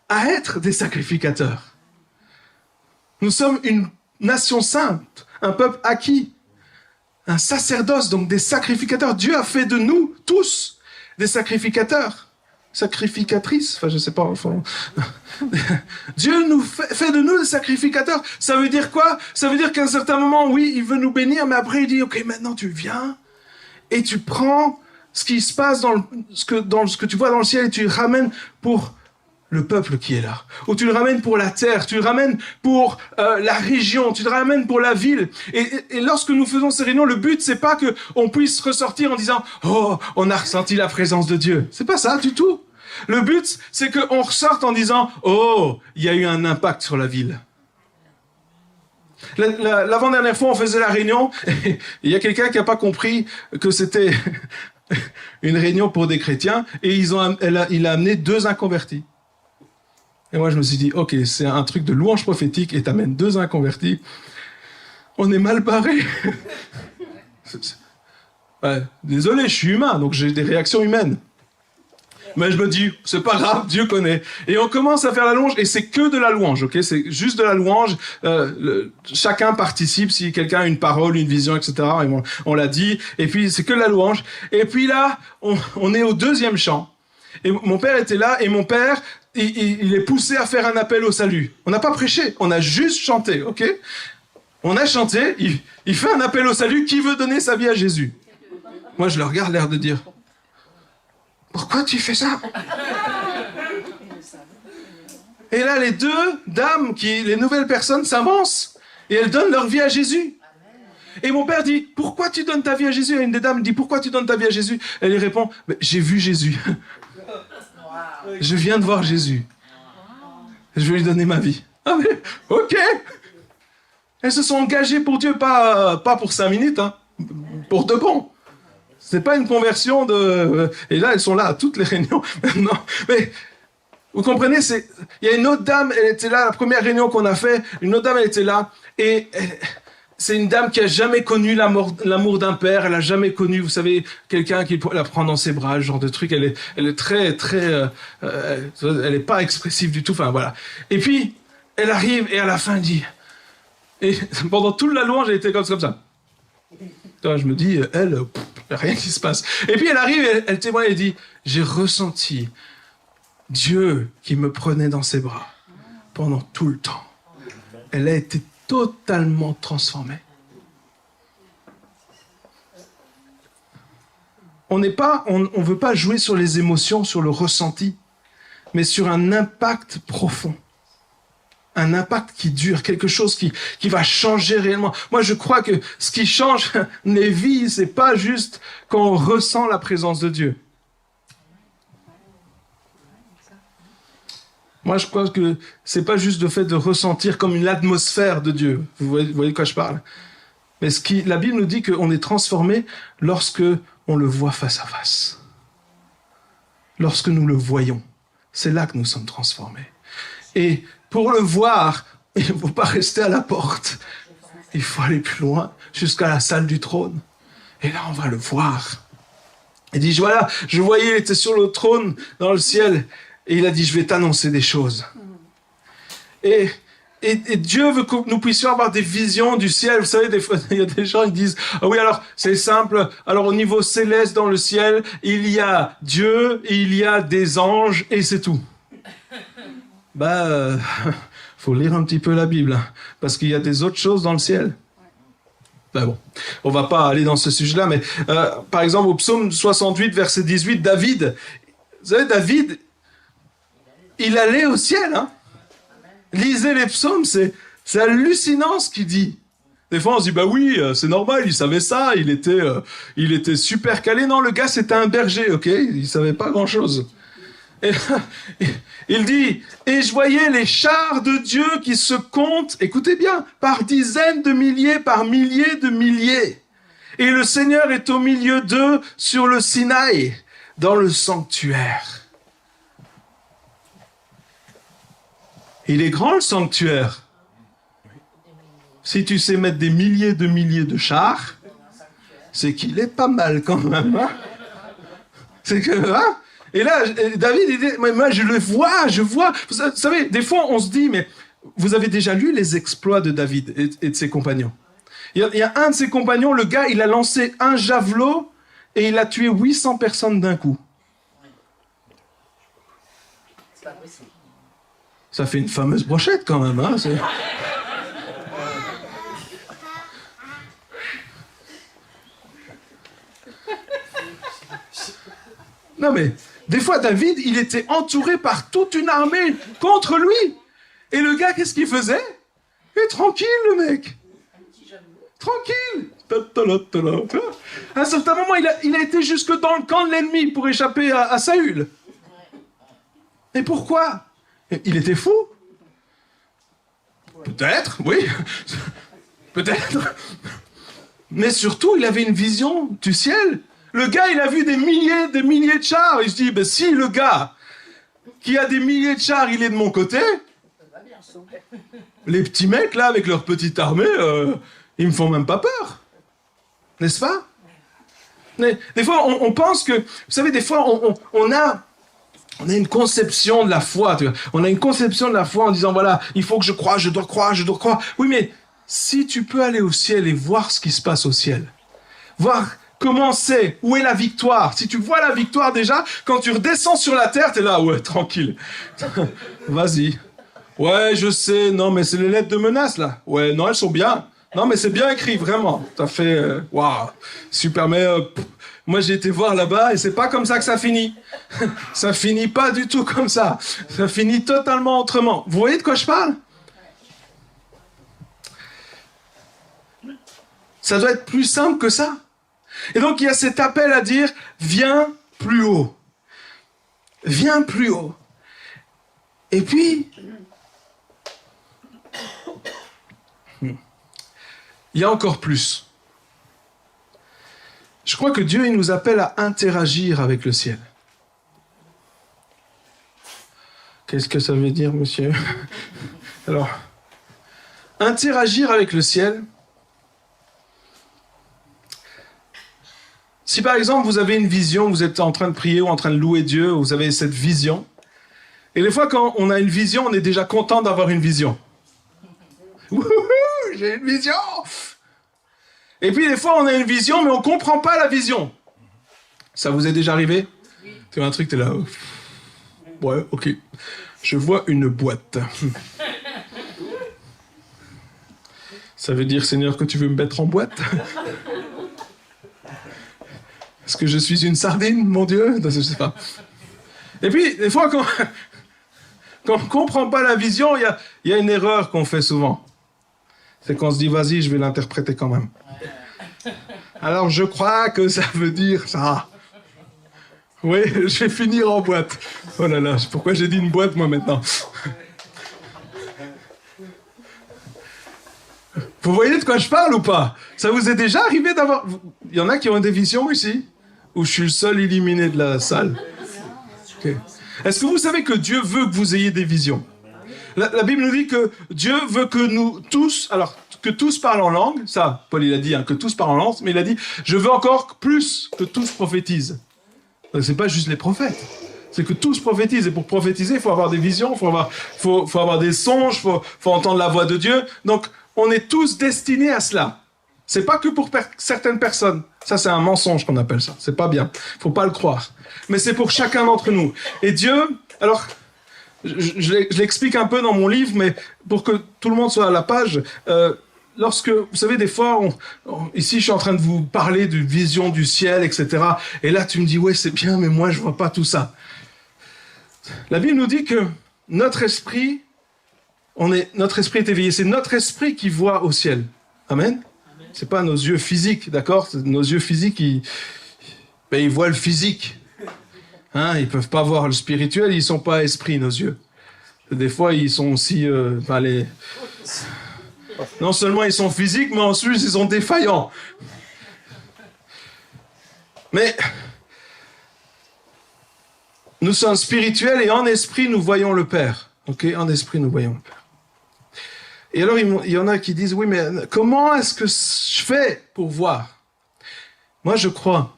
Speaker 1: à être des sacrificateurs. Nous sommes une nation sainte, un peuple acquis, un sacerdoce, donc des sacrificateurs. Dieu a fait de nous tous des sacrificateurs, sacrificatrices, enfin je sais pas. Enfin... Dieu nous fait de nous des sacrificateurs. Ça veut dire quoi? Ça veut dire qu'à un certain moment, oui, il veut nous bénir, mais après il dit, ok, maintenant tu viens et tu prends ce qui se passe dans ce que tu vois dans le ciel et tu le ramènes pour le peuple qui est là. Ou tu le ramènes pour la terre, tu le ramènes pour la région, tu le ramènes pour la ville. Et lorsque nous faisons ces réunions, le but, c'est pas qu'on puisse ressortir en disant « Oh, on a ressenti la présence de Dieu ». C'est pas ça du tout. Le but, c'est qu'on ressorte en disant « Oh, il y a eu un impact sur la ville ». L'avant-dernière fois, on faisait la réunion, et il y a quelqu'un qui n'a pas compris que c'était une réunion pour des chrétiens, et il a amené 2 inconvertis. Et moi, je me suis dit, ok, c'est un truc de louange prophétique, et t'amènes 2 inconvertis. On est mal barré. Ouais, désolé, je suis humain, donc j'ai des réactions humaines. Mais je me dis, c'est pas grave, Dieu connaît. Et on commence à faire la louange, et c'est que de la louange, ok? C'est juste de la louange. Chacun participe, si quelqu'un a une parole, une vision, etc. Et on l'a dit. Et puis, c'est que de la louange. Et puis là, on est au 2e chant. Et mon père était là, et mon père, il est poussé à faire un appel au salut. On n'a pas prêché, on a juste chanté, ok? On a chanté, il fait un appel au salut, qui veut donner sa vie à Jésus? Moi, je le regarde, l'air de dire, pourquoi tu fais ça? Et là, les 2 dames, les nouvelles personnes s'avancent, et elles donnent leur vie à Jésus. Et mon père dit, pourquoi tu donnes ta vie à Jésus? Et une des dames dit, pourquoi tu donnes ta vie à Jésus? Elle lui répond, j'ai vu Jésus. Je viens de voir Jésus. Je vais lui donner ma vie. Ah mais, ok. Elles se sont engagées pour Dieu, pas pour 5 minutes, hein, pour de bon. C'est pas une conversion de... Et là, elles sont là à toutes les réunions. Non, mais vous comprenez, il y a une autre dame, elle était là, la première réunion qu'on a fait, une autre dame, elle était là, et c'est une dame qui a jamais connu l'amour d'un père, elle a jamais connu, vous savez, quelqu'un qui la prend dans ses bras, ce genre de truc, elle est très, très... elle est pas expressive du tout, enfin voilà. Et puis, elle arrive, et à la fin, elle dit... Et pendant toute la louange, elle était comme ça. Je me dis, elle, rien qui se passe. Et puis elle arrive, elle témoigne, elle dit, j'ai ressenti Dieu qui me prenait dans ses bras pendant tout le temps. Elle a été totalement transformée. On veut pas jouer sur les émotions, sur le ressenti, mais sur un impact profond. Un impact qui dure, quelque chose qui va changer réellement. Moi, je crois que ce qui change les vies, c'est pas juste quand on ressent la présence de Dieu. Moi, je crois que c'est pas juste le fait de ressentir comme une atmosphère de Dieu. Vous voyez de quoi je parle? Mais la Bible nous dit qu'on est transformé lorsque on le voit face à face. Lorsque nous le voyons. C'est là que nous sommes transformés. Et pour le voir, il ne faut pas rester à la porte. Il faut aller plus loin, jusqu'à la salle du trône. Et là, on va le voir. Il dit, voilà, je voyais, il était sur le trône, dans le ciel. Et il a dit, je vais t'annoncer des choses. Et Dieu veut que nous puissions avoir des visions du ciel. Vous savez, des fois, il y a des gens qui disent, ah oui, alors, c'est simple. Alors, au niveau céleste, dans le ciel, il y a Dieu, il y a des anges, et c'est tout. Faut lire un petit peu la Bible, hein, parce qu'il y a des autres choses dans le ciel. Ben bon, on va pas aller dans ce sujet-là, mais par exemple, au psaume 68, verset 18, David, vous savez, David, il allait au ciel, hein. Lisez les psaumes, c'est hallucinant ce qu'il dit. Des fois, on se dit, bah oui, c'est normal, il savait ça, il était super calé. Non, le gars, c'était un berger, ok? Il savait pas grand-chose. Et là, il dit, et je voyais les chars de Dieu qui se comptent, écoutez bien, par dizaines de milliers, par milliers de milliers. Et le Seigneur est au milieu d'eux sur le Sinaï, dans le sanctuaire. Il est grand le sanctuaire. Si tu sais mettre des milliers de chars, c'est qu'il est pas mal quand même. Hein? C'est que, hein? Et là, David, il dit, moi je le vois, je vois. Vous savez, des fois on se dit, mais vous avez déjà lu les exploits de David et de ses compagnons. Il y a un de ses compagnons, le gars, il a lancé un javelot et il a tué 800 personnes d'un coup.
Speaker 2: C'est pas possible.
Speaker 1: Ça fait une fameuse brochette quand même. Hein, non mais, des fois David, il était entouré par toute une armée contre lui. Et le gars, qu'est-ce qu'il faisait? Il est tranquille le mec. Tranquille. À un certain moment, il a été jusque dans le camp de l'ennemi pour échapper à Saül. Et pourquoi? Il était fou? Peut-être, oui. Peut-être. Mais surtout, il avait une vision du ciel. Le gars, il a vu des milliers de chars. Il se dit, ben, si le gars qui a des milliers de chars, il est de mon côté, les petits mecs, là, avec leur petite armée, ils me font même pas peur. N'est-ce pas? Mais, des fois, on pense que... Vous savez, des fois, on a une conception de la foi. Tu vois. On a une conception de la foi en disant, voilà, il faut que je croie, je dois croire. Oui, mais si tu peux aller au ciel et voir ce qui se passe au ciel, voir comment c'est, où est la victoire. Si tu vois la victoire déjà, quand tu redescends sur la terre, t'es là, ouais, tranquille. Vas-y. Ouais, je sais, non, mais c'est les lettres de menace, là. Ouais, non, elles sont bien. Non, mais c'est bien écrit, vraiment. T'as fait, waouh, super, mais moi j'ai été voir là-bas et c'est pas comme ça que ça finit. Ça finit pas du tout comme ça. Ça finit totalement autrement. Vous voyez de quoi je parle? Ça doit être plus simple que ça. Et donc il y a cet appel à dire, viens plus haut. Viens plus haut. Et puis, il y a encore plus. Je crois que Dieu, il nous appelle à interagir avec le ciel. Qu'est-ce que ça veut dire, monsieur? Alors, interagir avec le ciel. Si par exemple vous avez une vision, vous êtes en train de prier ou en train de louer Dieu, vous avez cette vision. Et des fois, quand on a une vision, on est déjà content d'avoir une vision. Wouhou, j'ai une vision! Et puis des fois, on a une vision, mais on ne comprend pas la vision. Ça vous est déjà arrivé? Oui. Tu vois un truc, t'es là. Ouais, ok. Je vois une boîte. Ça veut dire, Seigneur, que tu veux me mettre en boîte? Est-ce que je suis une sardine, mon Dieu? Non, je sais pas. Et puis, des fois, quand on ne comprend pas la vision, il y a une erreur qu'on fait souvent. C'est qu'on se dit, vas-y, je vais l'interpréter quand même. Alors, je crois que ça veut dire ça. Oui, je vais finir en boîte. Oh là là, pourquoi j'ai dit une boîte, moi, maintenant? Vous voyez de quoi je parle ou pas? Ça vous est déjà arrivé d'avoir... Il y en a qui ont des visions ici? Ou je suis le seul illuminé de la salle? Okay. Est-ce que vous savez que Dieu veut que vous ayez des visions? La Bible nous dit que Dieu veut que nous tous... Alors, que tous parlent en langue. Ça, Paul, il a dit, hein, que tous parlent en langue. Mais il a dit, je veux encore plus que tous prophétisent. C'est pas juste les prophètes. C'est que tous prophétisent. Et pour prophétiser, il faut avoir des visions, faut avoir des songes, faut entendre la voix de Dieu. Donc, on est tous destinés à cela. C'est pas que pour certaines personnes. Ça, c'est un mensonge qu'on appelle ça. C'est pas bien. Faut pas le croire. Mais c'est pour chacun d'entre nous. Et Dieu, alors, je l'explique un peu dans mon livre, mais pour que tout le monde soit à la page, lorsque, vous savez, des fois, ici, je suis en train de vous parler de vision du ciel, etc. Et là, tu me dis, ouais, c'est bien, mais moi, je vois pas tout ça. La Bible nous dit que notre esprit est éveillé. C'est notre esprit qui voit au ciel. Amen. C'est pas nos yeux physiques, d'accord? Nos yeux physiques, ils voient le physique. Hein, ils peuvent pas voir le spirituel, ils sont pas esprits, nos yeux. Des fois, ils sont aussi... Non seulement ils sont physiques, mais ensuite, ils sont défaillants. Mais nous sommes spirituels et en esprit, nous voyons le Père. Ok, en esprit, nous voyons le Père. Et alors, il y en a qui disent, oui, mais comment est-ce que je fais pour voir? Moi, je crois.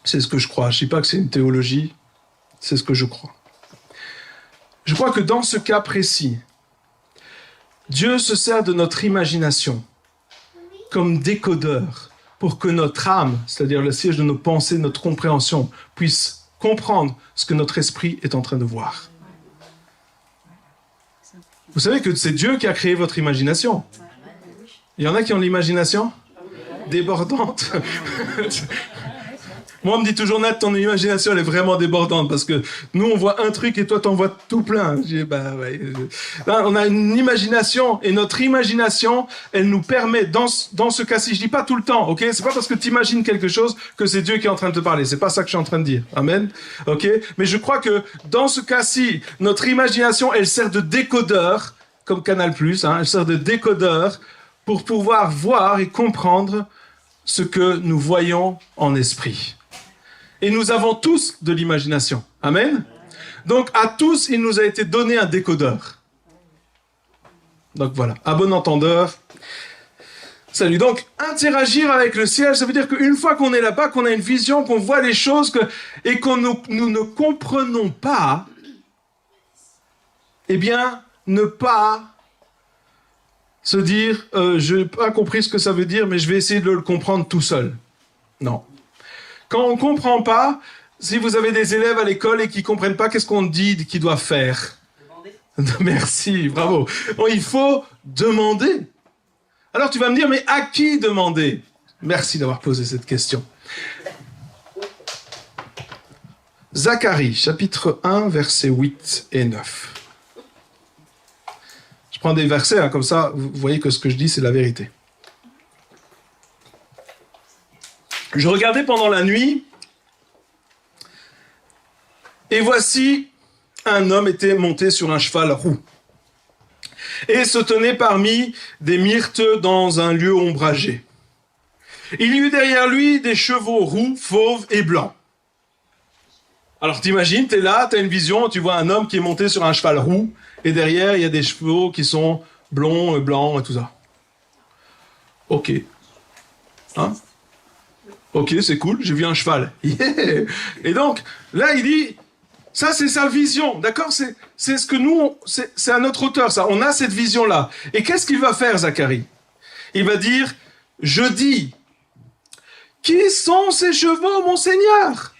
Speaker 1: C'est ce que je crois. Je ne dis pas que c'est une théologie. C'est ce que je crois. Je crois que dans ce cas précis, Dieu se sert de notre imagination comme décodeur pour que notre âme, c'est-à-dire le siège de nos pensées, notre compréhension, puisse comprendre ce que notre esprit est en train de voir. Vous savez que c'est Dieu qui a créé votre imagination. Il y en a qui ont l'imagination débordante. Moi, on me dit toujours, Nat, ton imagination, elle est vraiment débordante, parce que nous, on voit un truc et toi, t'en vois tout plein. Je dis, bah, ouais. Là, on a une imagination, et notre imagination, elle nous permet, dans ce cas-ci, je dis pas tout le temps, ok? C'est pas parce que tu imagines quelque chose que c'est Dieu qui est en train de te parler. C'est pas ça que je suis en train de dire. Amen? Ok? Mais je crois que, dans ce cas-ci, notre imagination, elle sert de décodeur, comme Canal+, hein, elle sert de décodeur pour pouvoir voir et comprendre ce que nous voyons en esprit. Et nous avons tous de l'imagination. Amen. Donc, à tous, il nous a été donné un décodeur. Donc, voilà. À bon entendeur. Salut. Donc, interagir avec le ciel, ça veut dire qu'une fois qu'on est là-bas, qu'on a une vision, qu'on voit les choses, et que nous ne comprenons pas, eh bien, ne pas se dire, je n'ai pas compris ce que ça veut dire, mais je vais essayer de le comprendre tout seul. Non. Quand on ne comprend pas, si vous avez des élèves à l'école et qui ne comprennent pas, qu'est-ce qu'on dit qu'ils doivent faire? Demander. Merci, bravo. Bon, il faut demander. Alors tu vas me dire, mais à qui demander? Merci d'avoir posé cette question. Zacharie, chapitre 1, versets 8 et 9. Je prends des versets, hein, comme ça, vous voyez que ce que je dis, c'est la vérité. Je regardais pendant la nuit, et voici, un homme était monté sur un cheval roux, et se tenait parmi des myrtes dans un lieu ombragé. Il y eut derrière lui des chevaux roux, fauves et blancs. Alors t'imagines, t'es là, t'as une vision, tu vois un homme qui est monté sur un cheval roux, et derrière, il y a des chevaux qui sont blonds, blancs et tout ça. Ok. Hein? Ok, c'est cool, j'ai vu un cheval. Yeah. Et donc, là, il dit, ça, c'est sa vision, d'accord? C'est ce que nous, c'est à notre hauteur, ça. On a cette vision-là. Et qu'est-ce qu'il va faire, Zacharie? Il va dire, je dis, qui sont ces chevaux, mon Seigneur?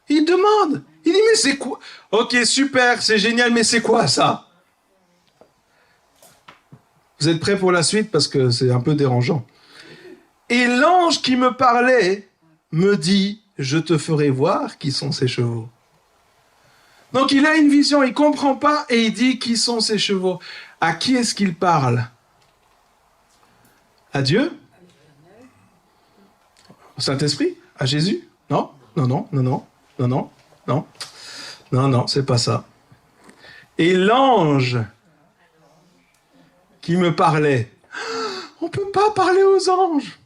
Speaker 1: Il demande. Il dit, mais c'est quoi? Ok, super, c'est génial, mais c'est quoi, ça? Vous êtes prêts pour la suite? Parce que c'est un peu dérangeant. Et l'ange qui me parlait me dit, je te ferai voir qui sont ces chevaux. Donc il a une vision, il ne comprend pas et il dit qui sont ces chevaux. À qui est-ce qu'il parle? À Dieu? Au Saint-Esprit? À Jésus? Non, non, non, non, non, non, non, non, non, non, c'est pas ça. Et l'ange qui me parlait, on ne peut pas parler aux anges.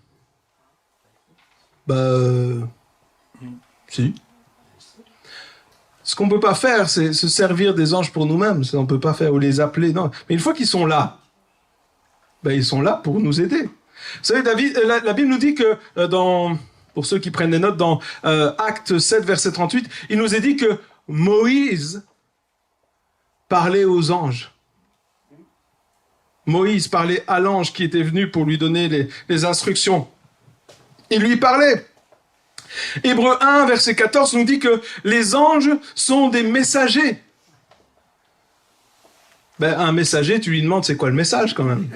Speaker 1: Si. Ce qu'on ne peut pas faire, c'est se servir des anges pour nous-mêmes. On ne peut pas faire ou les appeler. Non. Mais une fois qu'ils sont là, ils sont là pour nous aider. Vous savez, la Bible nous dit que, pour ceux qui prennent des notes, dans Actes 7, verset 38, il nous est dit que Moïse parlait aux anges. Moïse parlait à l'ange qui était venu pour lui donner les instructions. Il lui parlait. Hébreux 1, verset 14, nous dit que les anges sont des messagers. Un messager, tu lui demandes c'est quoi le message quand même.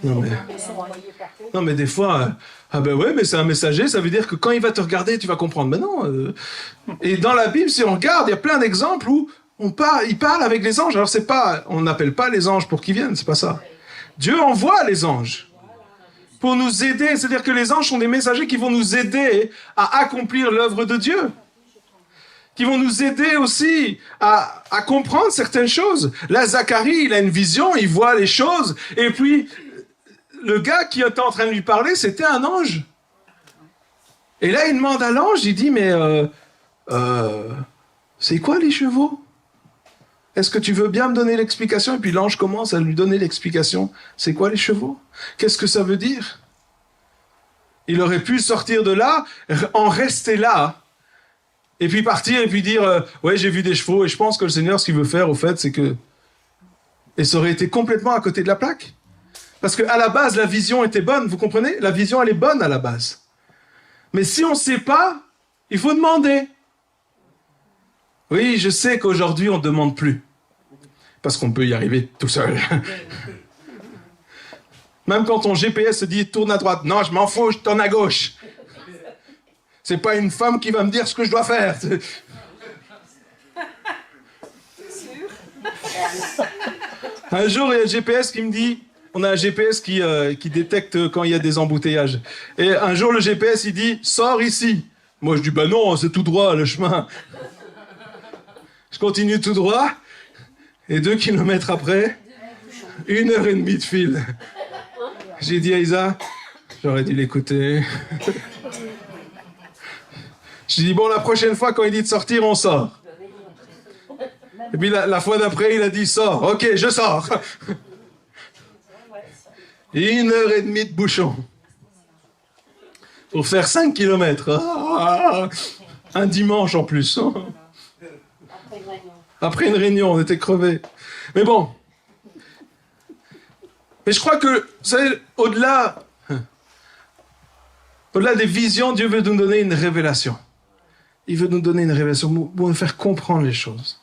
Speaker 1: Non mais des fois, ouais, mais c'est un messager, ça veut dire que quand il va te regarder, tu vas comprendre. Mais non. Et dans la Bible, si on regarde, il y a plein d'exemples où il parle avec les anges. Alors on n'appelle pas les anges pour qu'ils viennent, c'est pas ça. Dieu envoie les anges pour nous aider. C'est-à-dire que les anges sont des messagers qui vont nous aider à accomplir l'œuvre de Dieu. Qui vont nous aider aussi à comprendre certaines choses. Là, Zacharie, il a une vision, il voit les choses. Et puis, le gars qui était en train de lui parler, c'était un ange. Et là, il demande à l'ange, il dit, mais c'est quoi les chevaux? Est-ce que tu veux bien me donner l'explication? Et puis l'ange commence à lui donner l'explication. C'est quoi les chevaux? Qu'est-ce que ça veut dire? Il aurait pu sortir de là, en rester là, et puis partir et puis dire ouais, j'ai vu des chevaux, et je pense que le Seigneur, ce qu'il veut faire, au fait, c'est que... Et ça aurait été complètement à côté de la plaque. Parce qu'à la base, la vision était bonne, vous comprenez? La vision, elle est bonne à la base. Mais si on ne sait pas, il faut demander. Oui, je sais qu'aujourd'hui, on ne demande plus. Parce qu'on peut y arriver tout seul. Même quand ton GPS se dit « tourne à droite », non, je m'en fous, je tourne à gauche. C'est pas une femme qui va me dire ce que je dois faire. C'est sûr. Un jour, il y a un GPS qui me dit... On a un GPS qui détecte quand il y a des embouteillages. Et un jour, le GPS, il dit « sors ici ». Moi, je dis « bah non, c'est tout droit, le chemin ». Je continue tout droit, et 2 kilomètres après, 1h30 de fil. J'ai dit à Isa, j'aurais dû l'écouter. J'ai dit, bon, la prochaine fois, quand il dit de sortir, on sort. Et puis la fois d'après, il a dit, sors. Ok, je sors. 1h30 de bouchon. Pour faire 5 kilomètres. Un dimanche en plus. Après une réunion, on était crevés. Mais bon. Mais je crois que, vous savez, au-delà des visions, Dieu veut nous donner une révélation. Il veut nous donner une révélation pour nous faire comprendre les choses.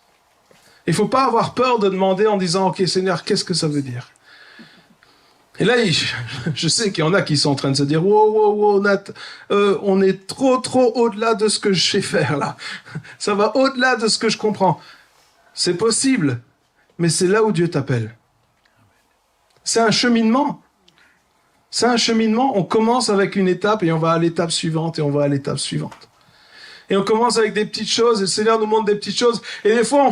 Speaker 1: Il ne faut pas avoir peur de demander en disant « Ok, Seigneur, qu'est-ce que ça veut dire ?» Et là, je sais qu'il y en a qui sont en train de se dire « Wow, Nat, on est trop au-delà de ce que je sais faire là. Ça va au-delà de ce que je comprends. » C'est possible, mais c'est là où Dieu t'appelle. C'est un cheminement. C'est un cheminement. On commence avec une étape et on va à l'étape suivante et on va à l'étape suivante. Et on commence avec des petites choses et le Seigneur nous montre des petites choses. Et des fois,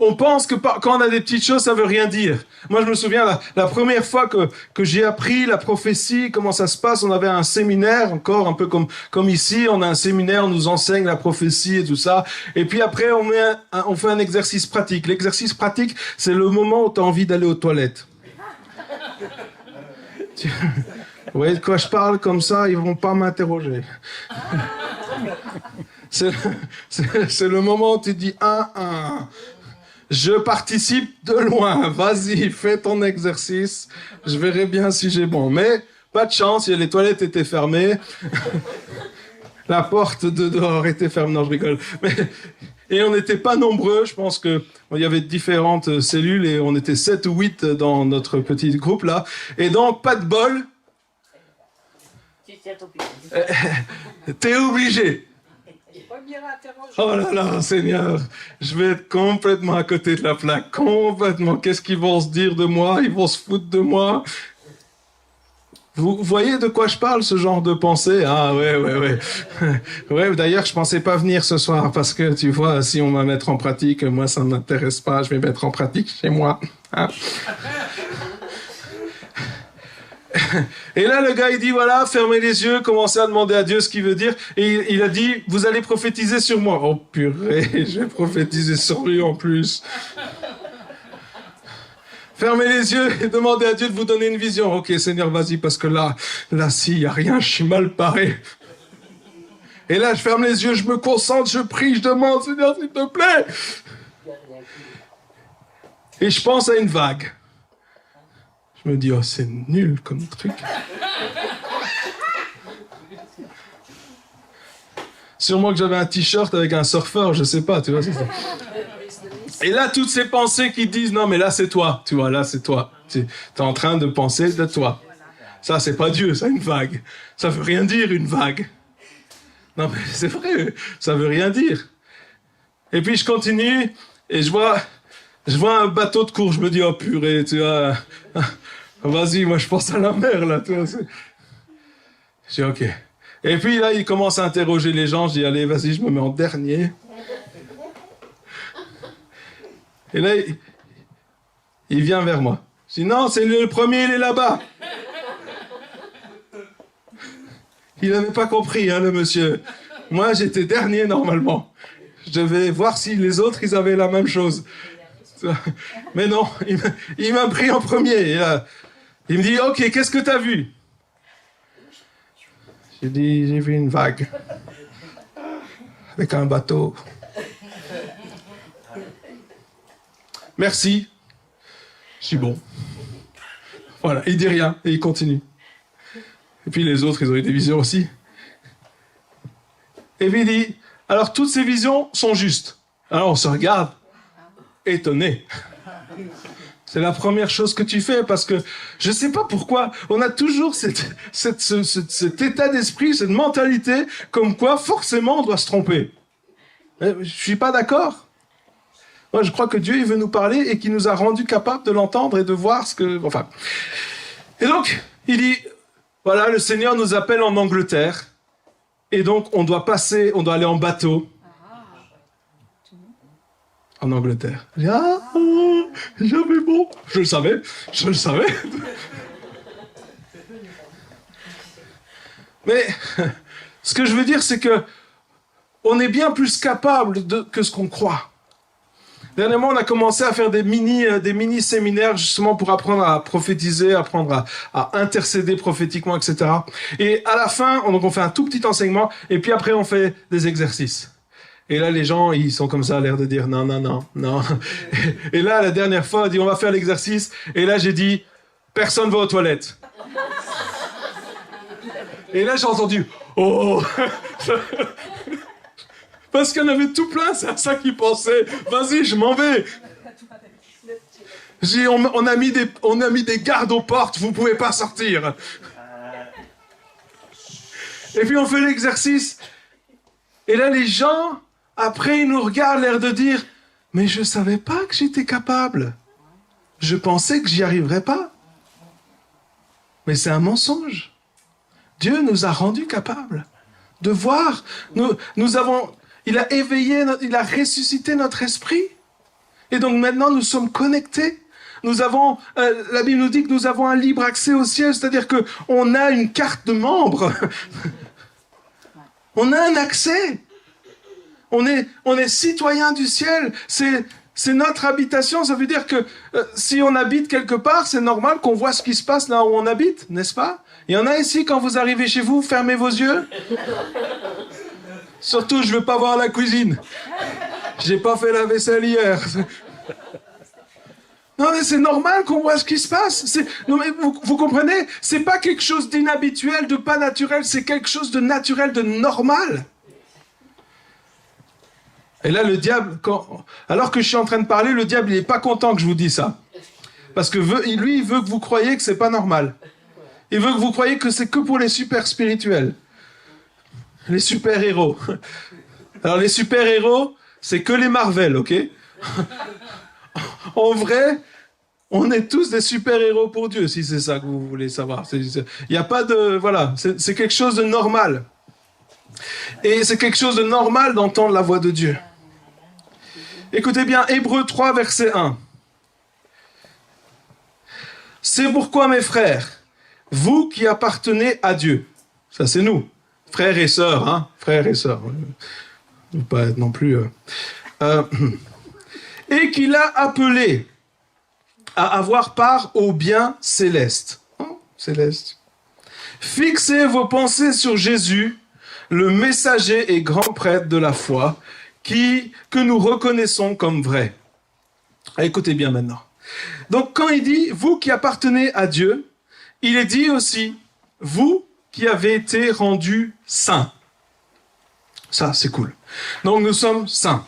Speaker 1: on pense que quand on a des petites choses, ça veut rien dire. Moi, je me souviens, la première fois que j'ai appris la prophétie, comment ça se passe, on avait un séminaire, encore un peu comme ici, on a un séminaire, on nous enseigne la prophétie et tout ça. Et puis après, on fait un exercice pratique. L'exercice pratique, c'est le moment où tu as envie d'aller aux toilettes. Vous voyez de quoi je parle comme ça, ils vont pas m'interroger. C'est le moment où tu dis je participe de loin, vas-y, fais ton exercice, je verrai bien si j'ai bon. Mais pas de chance, les toilettes étaient fermées, la porte de dehors était fermée, non je rigole. Et on n'était pas nombreux, je pense qu'il y avait différentes cellules et on était 7 ou 8 dans notre petit groupe là. Et donc, pas de bol, t'es obligé. Oh là là, Seigneur, je vais être complètement à côté de la plaque, complètement. Qu'est-ce qu'ils vont se dire de moi? Ils vont se foutre de moi. Vous voyez de quoi je parle, ce genre de pensée? Ah ouais. Ouais, d'ailleurs, je pensais pas venir ce soir parce que, tu vois, si on va mettre en pratique, moi, ça ne m'intéresse pas, je vais mettre en pratique chez moi. Hein? Et là, le gars, il dit, voilà, fermez les yeux, commencez à demander à Dieu ce qu'il veut dire. Et il a dit, vous allez prophétiser sur moi. Oh purée, je vais prophétiser sur lui en plus. Fermez les yeux et demandez à Dieu de vous donner une vision. Ok, Seigneur, vas-y, parce que là, s'il n'y a rien, je suis mal paré. Et là, je ferme les yeux, je me concentre, je prie, je demande, Seigneur, s'il te plaît. Et je pense à une vague. Je me dis, oh, c'est nul comme truc. Sûrement que j'avais un t-shirt avec un surfeur, je sais pas, tu vois, c'est ça. Et là, toutes ces pensées qui disent, non, mais là, c'est toi, tu vois, là, c'est toi. Tu es en train de penser de toi. Ça, c'est pas Dieu, c'est une vague. Ça veut rien dire, une vague. Non, mais c'est vrai, ça veut rien dire. Et puis, je continue, et je vois un bateau de course, je me dis, oh purée, tu vois, vas-y, moi je pense à la mer, là, tu vois. Je dis, ok. Et puis là, il commence à interroger les gens, je dis, allez, vas-y, je me mets en dernier. Et là, il vient vers moi. Je dis, non, c'est le premier, il est là-bas. Il n'avait pas compris, hein, le monsieur. Moi, j'étais dernier, normalement. Je devais voir si les autres, ils avaient la même chose. Mais non, il m'a pris en premier. Et là, il me dit, ok, qu'est-ce que tu as vu? J'ai dit, j'ai vu une vague. Avec un bateau. Merci. Je suis bon. Voilà, il dit rien et il continue. Et puis les autres, ils ont eu des visions aussi. Et puis il dit, alors toutes ces visions sont justes. Alors on se regarde, étonné. C'est la première chose que tu fais parce que je ne sais pas pourquoi on a toujours cet état d'esprit, cette mentalité comme quoi forcément on doit se tromper. Je ne suis pas d'accord. Moi je crois que Dieu il veut nous parler et qu'il nous a rendus capables de l'entendre et de voir ce que... Enfin. Et donc il dit, voilà, le Seigneur nous appelle en Angleterre et donc on doit aller en bateau. En Angleterre. J'ai dit, j'avais bon. Je le savais. Mais ce que je veux dire, c'est que on est bien plus capable que ce qu'on croit. Dernièrement, on a commencé à faire des mini séminaires justement pour apprendre à prophétiser, apprendre à intercéder prophétiquement, etc. Et à la fin, on fait un tout petit enseignement et puis après, on fait des exercices. Et là, les gens, ils sont comme ça, à l'air de dire non. Et là, la dernière fois, on dit on va faire l'exercice. Et là, j'ai dit personne va aux toilettes. Et là, j'ai entendu oh. Parce qu'il y en avait tout plein, c'est à ça qu'ils pensaient. Vas-y, je m'en vais. On a mis des gardes aux portes, vous pouvez pas sortir. Et puis on fait l'exercice. Et là, les gens, après, ils nous regardent, l'air de dire « Mais je savais pas que j'étais capable. Je pensais que j'y arriverais pas. » Mais c'est un mensonge. Dieu nous a rendus capables de voir. Il a éveillé, il a ressuscité notre esprit. Et donc maintenant, nous sommes connectés. La Bible nous dit que nous avons un libre accès au ciel, c'est-à-dire qu'on a une carte de membre. On a un accès. On est citoyen du ciel. C'est notre habitation. Ça veut dire que si on habite quelque part, c'est normal qu'on voit ce qui se passe là où on habite, n'est-ce pas? Il y en a ici, quand vous arrivez chez vous, fermez vos yeux. Surtout, je ne veux pas voir la cuisine. J'ai pas fait la vaisselle hier. Non, mais c'est normal qu'on voit ce qui se passe. Non, mais vous comprenez? C'est pas quelque chose d'inhabituel, de pas naturel. C'est quelque chose de naturel, de normal. Et là, le diable, alors que je suis en train de parler, le diable, il n'est pas content que je vous dise ça. Parce que lui, il veut que vous croyiez que c'est pas normal. Il veut que vous croyiez que c'est que pour les super spirituels. Les super-héros. Alors, les super-héros, c'est que les Marvel, ok? En vrai, on est tous des super-héros pour Dieu, si c'est ça que vous voulez savoir. Il n'y a pas de... Voilà, c'est quelque chose de normal. Et c'est quelque chose de normal d'entendre la voix de Dieu. Écoutez bien, Hébreux 3, verset 1. C'est pourquoi, mes frères, vous qui appartenez à Dieu, ça c'est nous, frères et sœurs, hein, frères et sœurs, ne pas être non plus... et qu'il a appelé à avoir part au bien céleste. Céleste. Fixez vos pensées sur Jésus, le messager et grand prêtre de la foi, que nous reconnaissons comme vrai. Écoutez bien maintenant. Donc quand il dit « vous qui appartenez à Dieu », il est dit aussi « vous qui avez été rendus saints ». Ça, c'est cool. Donc nous sommes saints.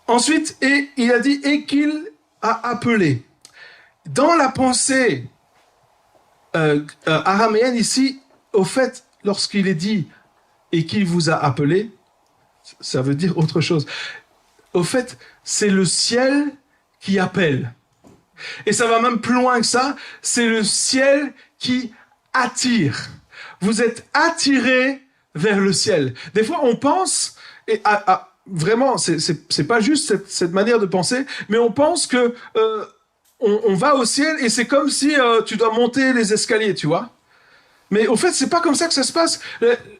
Speaker 1: Ensuite, et il a dit « et qu'il a appelé ». Dans la pensée araméenne ici, au fait, lorsqu'il est dit « et qu'il vous a appelé », ça veut dire autre chose. Au fait, c'est le ciel qui appelle. Et ça va même plus loin que ça, c'est le ciel qui attire. Vous êtes attirés vers le ciel. Des fois, on pense, et vraiment, c'est pas juste cette manière de penser, mais on pense que on va au ciel et c'est comme si tu dois monter les escaliers, tu vois. Mais au fait, c'est pas comme ça que ça se passe.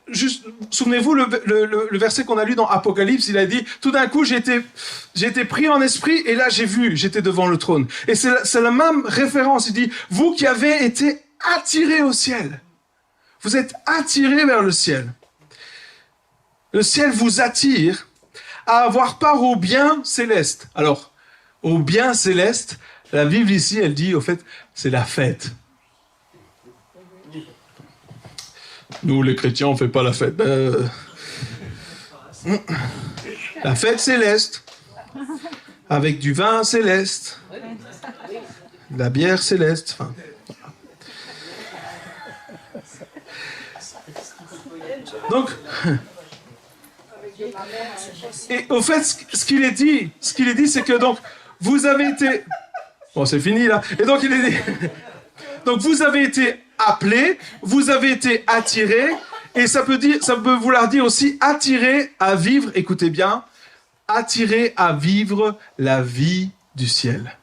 Speaker 1: Juste, souvenez-vous, le verset qu'on a lu dans Apocalypse, il a dit, tout d'un coup, j'ai été pris en esprit, et là, j'ai vu, j'étais devant le trône. Et c'est la même référence. Il dit, vous qui avez été attirés au ciel. Vous êtes attirés vers le ciel. Le ciel vous attire à avoir part au bien céleste. Alors, au bien céleste, la Bible ici, elle dit, au fait, c'est la fête. Nous, les chrétiens, on ne fait pas la fête. La fête céleste, avec du vin céleste, de la bière céleste. Enfin, donc, et au fait, ce qu'il est dit, c'est que donc, vous avez été... Bon, c'est fini là. Et donc, il est dit... Donc, vous avez été appelés, vous avez été attirés, et ça peut vouloir dire aussi attirés à vivre, écoutez bien, attirés à vivre la vie du ciel.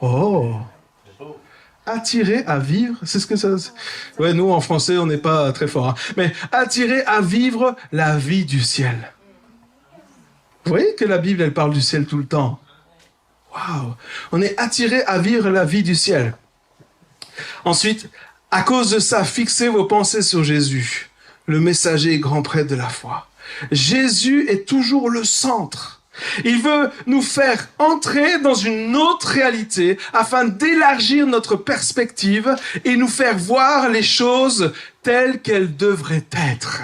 Speaker 1: Oh! Attiré à vivre, c'est ce que ça... Ouais, nous, en français, on n'est pas très fort. Hein. Mais attiré à vivre la vie du ciel. Vous voyez que la Bible, elle parle du ciel tout le temps. Waouh! On est attiré à vivre la vie du ciel. Ensuite, à cause de ça, fixez vos pensées sur Jésus, le messager et grand prêtre de la foi. Jésus est toujours le centre. Il veut nous faire entrer dans une autre réalité afin d'élargir notre perspective et nous faire voir les choses telles qu'elles devraient être.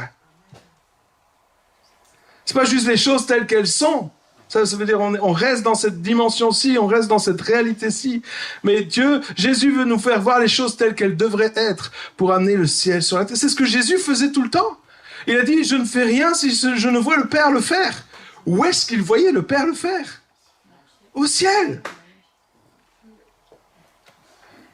Speaker 1: C'est pas juste les choses telles qu'elles sont. Ça veut dire on reste dans cette dimension-ci, on reste dans cette réalité-ci. Mais Jésus veut nous faire voir les choses telles qu'elles devraient être pour amener le ciel sur la terre. C'est ce que Jésus faisait tout le temps. Il a dit, je ne fais rien si je ne vois le Père le faire. Où est-ce qu'il voyait le Père le faire? Au ciel.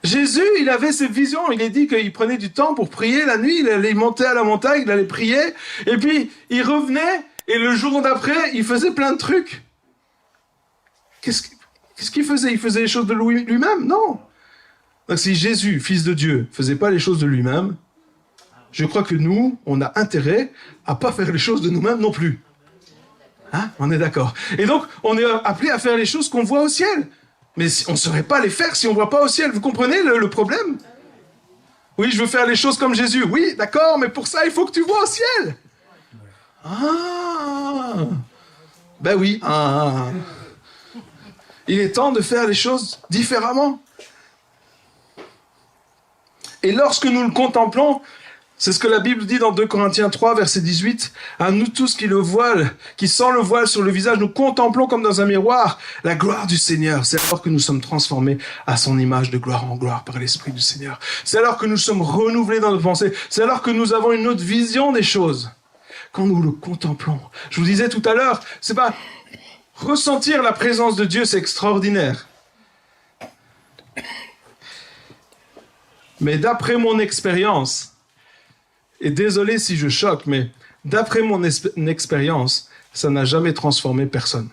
Speaker 1: Jésus, il avait ses visions. Il a dit qu'il prenait du temps pour prier la nuit. Il allait monter à la montagne, il allait prier. Et puis, il revenait. Et le jour d'après, il faisait plein de trucs. Qu'est-ce qu'il faisait? Il faisait les choses de lui-même? Non. Donc si Jésus, fils de Dieu, faisait pas les choses de lui-même, je crois que nous, on a intérêt à pas faire les choses de nous-mêmes non plus. Hein? On est d'accord. Et donc, on est appelé à faire les choses qu'on voit au ciel. Mais on ne saurait pas les faire si on ne voit pas au ciel. Vous comprenez le problème? Oui, je veux faire les choses comme Jésus. Oui, d'accord, mais pour ça, il faut que tu vois au ciel. Ah! Ben oui. Ah. Il est temps de faire les choses différemment. Et lorsque nous le contemplons, c'est ce que la Bible dit dans 2 Corinthiens 3, verset 18. À nous tous qui sans le voile sur le visage, nous contemplons comme dans un miroir la gloire du Seigneur. C'est alors que nous sommes transformés à son image de gloire en gloire par l'Esprit du Seigneur. C'est alors que nous sommes renouvelés dans nos pensées. C'est alors que nous avons une autre vision des choses. Quand nous le contemplons. Je vous disais tout à l'heure, c'est pas ressentir la présence de Dieu, c'est extraordinaire. Mais d'après mon expérience, et désolé si je choque, mais d'après mon expérience, ça n'a jamais transformé personne.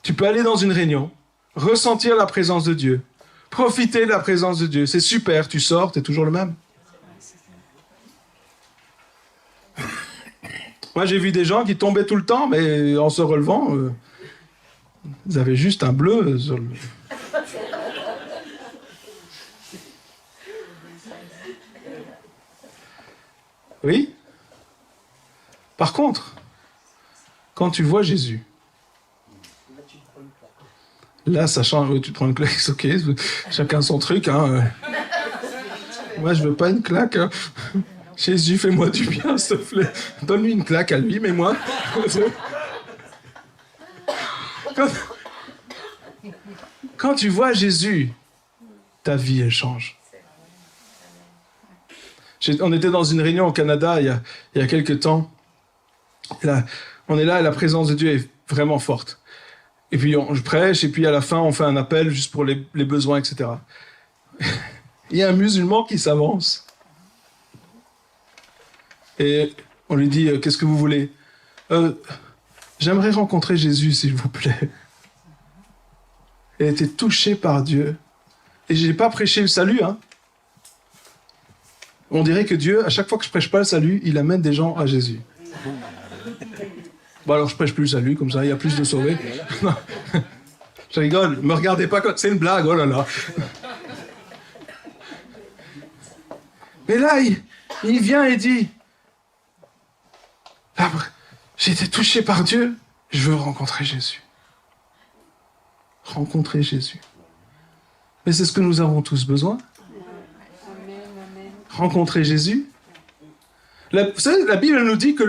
Speaker 1: Tu peux aller dans une réunion, ressentir la présence de Dieu, profiter de la présence de Dieu, c'est super, tu sors, t'es toujours le même. Moi, j'ai vu des gens qui tombaient tout le temps, mais en se relevant, ils avaient juste un bleu sur le... Oui. Par contre, quand tu vois Jésus, là, ça change. Tu prends une claque, ok, chacun son truc. Hein. Moi, je veux pas une claque. Hein. Jésus, fais-moi du bien, s'il te plaît. Donne-lui une claque à lui, mais moi... Quand tu vois Jésus, ta vie, elle change. On était dans une réunion au Canada il y a quelques temps. Là, on est là et la présence de Dieu est vraiment forte. Et puis je prêche et puis à la fin on fait un appel juste pour les besoins, etc. Il y a un musulman qui s'avance. Et on lui dit « Qu'est-ce que vous voulez ?» J'aimerais rencontrer Jésus, s'il vous plaît. Elle était touchée par Dieu. Et je n'ai pas prêché le salut, hein. On dirait que Dieu, à chaque fois que je prêche pas le salut, il amène des gens à Jésus. Bon alors je prêche plus le salut, comme ça il y a plus de sauvés. Non. Je rigole, me regardez pas comme... C'est une blague, oh là là. Mais là, il vient et dit, ah, j'ai été touché par Dieu, je veux rencontrer Jésus. Rencontrer Jésus. Mais c'est ce que nous avons tous besoin. Rencontrer Jésus. Vous savez, la Bible nous dit que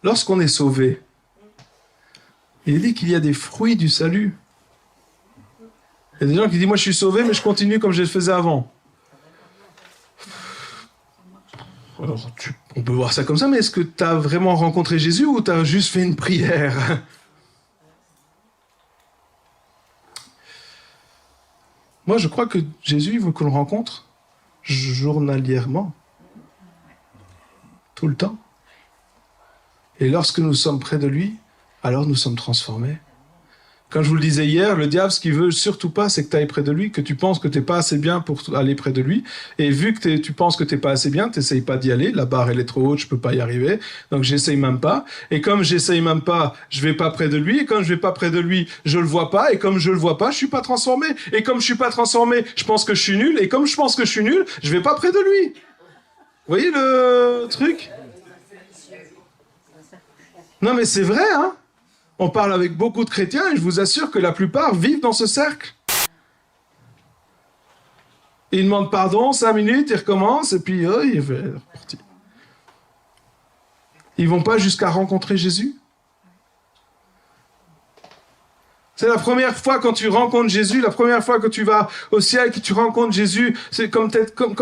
Speaker 1: lorsqu'on est sauvé, il dit qu'il y a des fruits du salut. Il y a des gens qui disent, moi je suis sauvé, mais je continue comme je le faisais avant. Alors, on peut voir ça comme ça, mais est-ce que tu as vraiment rencontré Jésus ou tu as juste fait une prière ? Moi, je crois que Jésus veut qu'on le rencontre journalièrement, tout le temps. Et lorsque nous sommes près de lui, alors nous sommes transformés. Comme je vous le disais hier, le diable, ce qu'il veut surtout pas, c'est que tu ailles près de lui, que tu penses que tu n'es pas assez bien pour aller près de lui. Et vu que tu penses que tu n'es pas assez bien, tu n'essayes pas d'y aller. La barre, elle est trop haute, je peux pas y arriver. Donc, j'essaye même pas. Et comme j'essaye même pas, je vais pas près de lui. Et comme je vais pas près de lui, je le vois pas. Et comme je le vois pas, je suis pas transformé. Et comme je suis pas transformé, je pense que je suis nul. Et comme je pense que je suis nul, je vais pas près de lui. Vous voyez le truc ? Non, mais c'est vrai, hein ? On parle avec beaucoup de chrétiens et je vous assure que la plupart vivent dans ce cercle. Ils demandent pardon, 5 minutes, ils recommencent et puis il est reparti. Ils vont pas jusqu'à rencontrer Jésus. C'est la première fois quand tu rencontres Jésus, la première fois que tu vas au ciel, que tu rencontres Jésus, c'est comme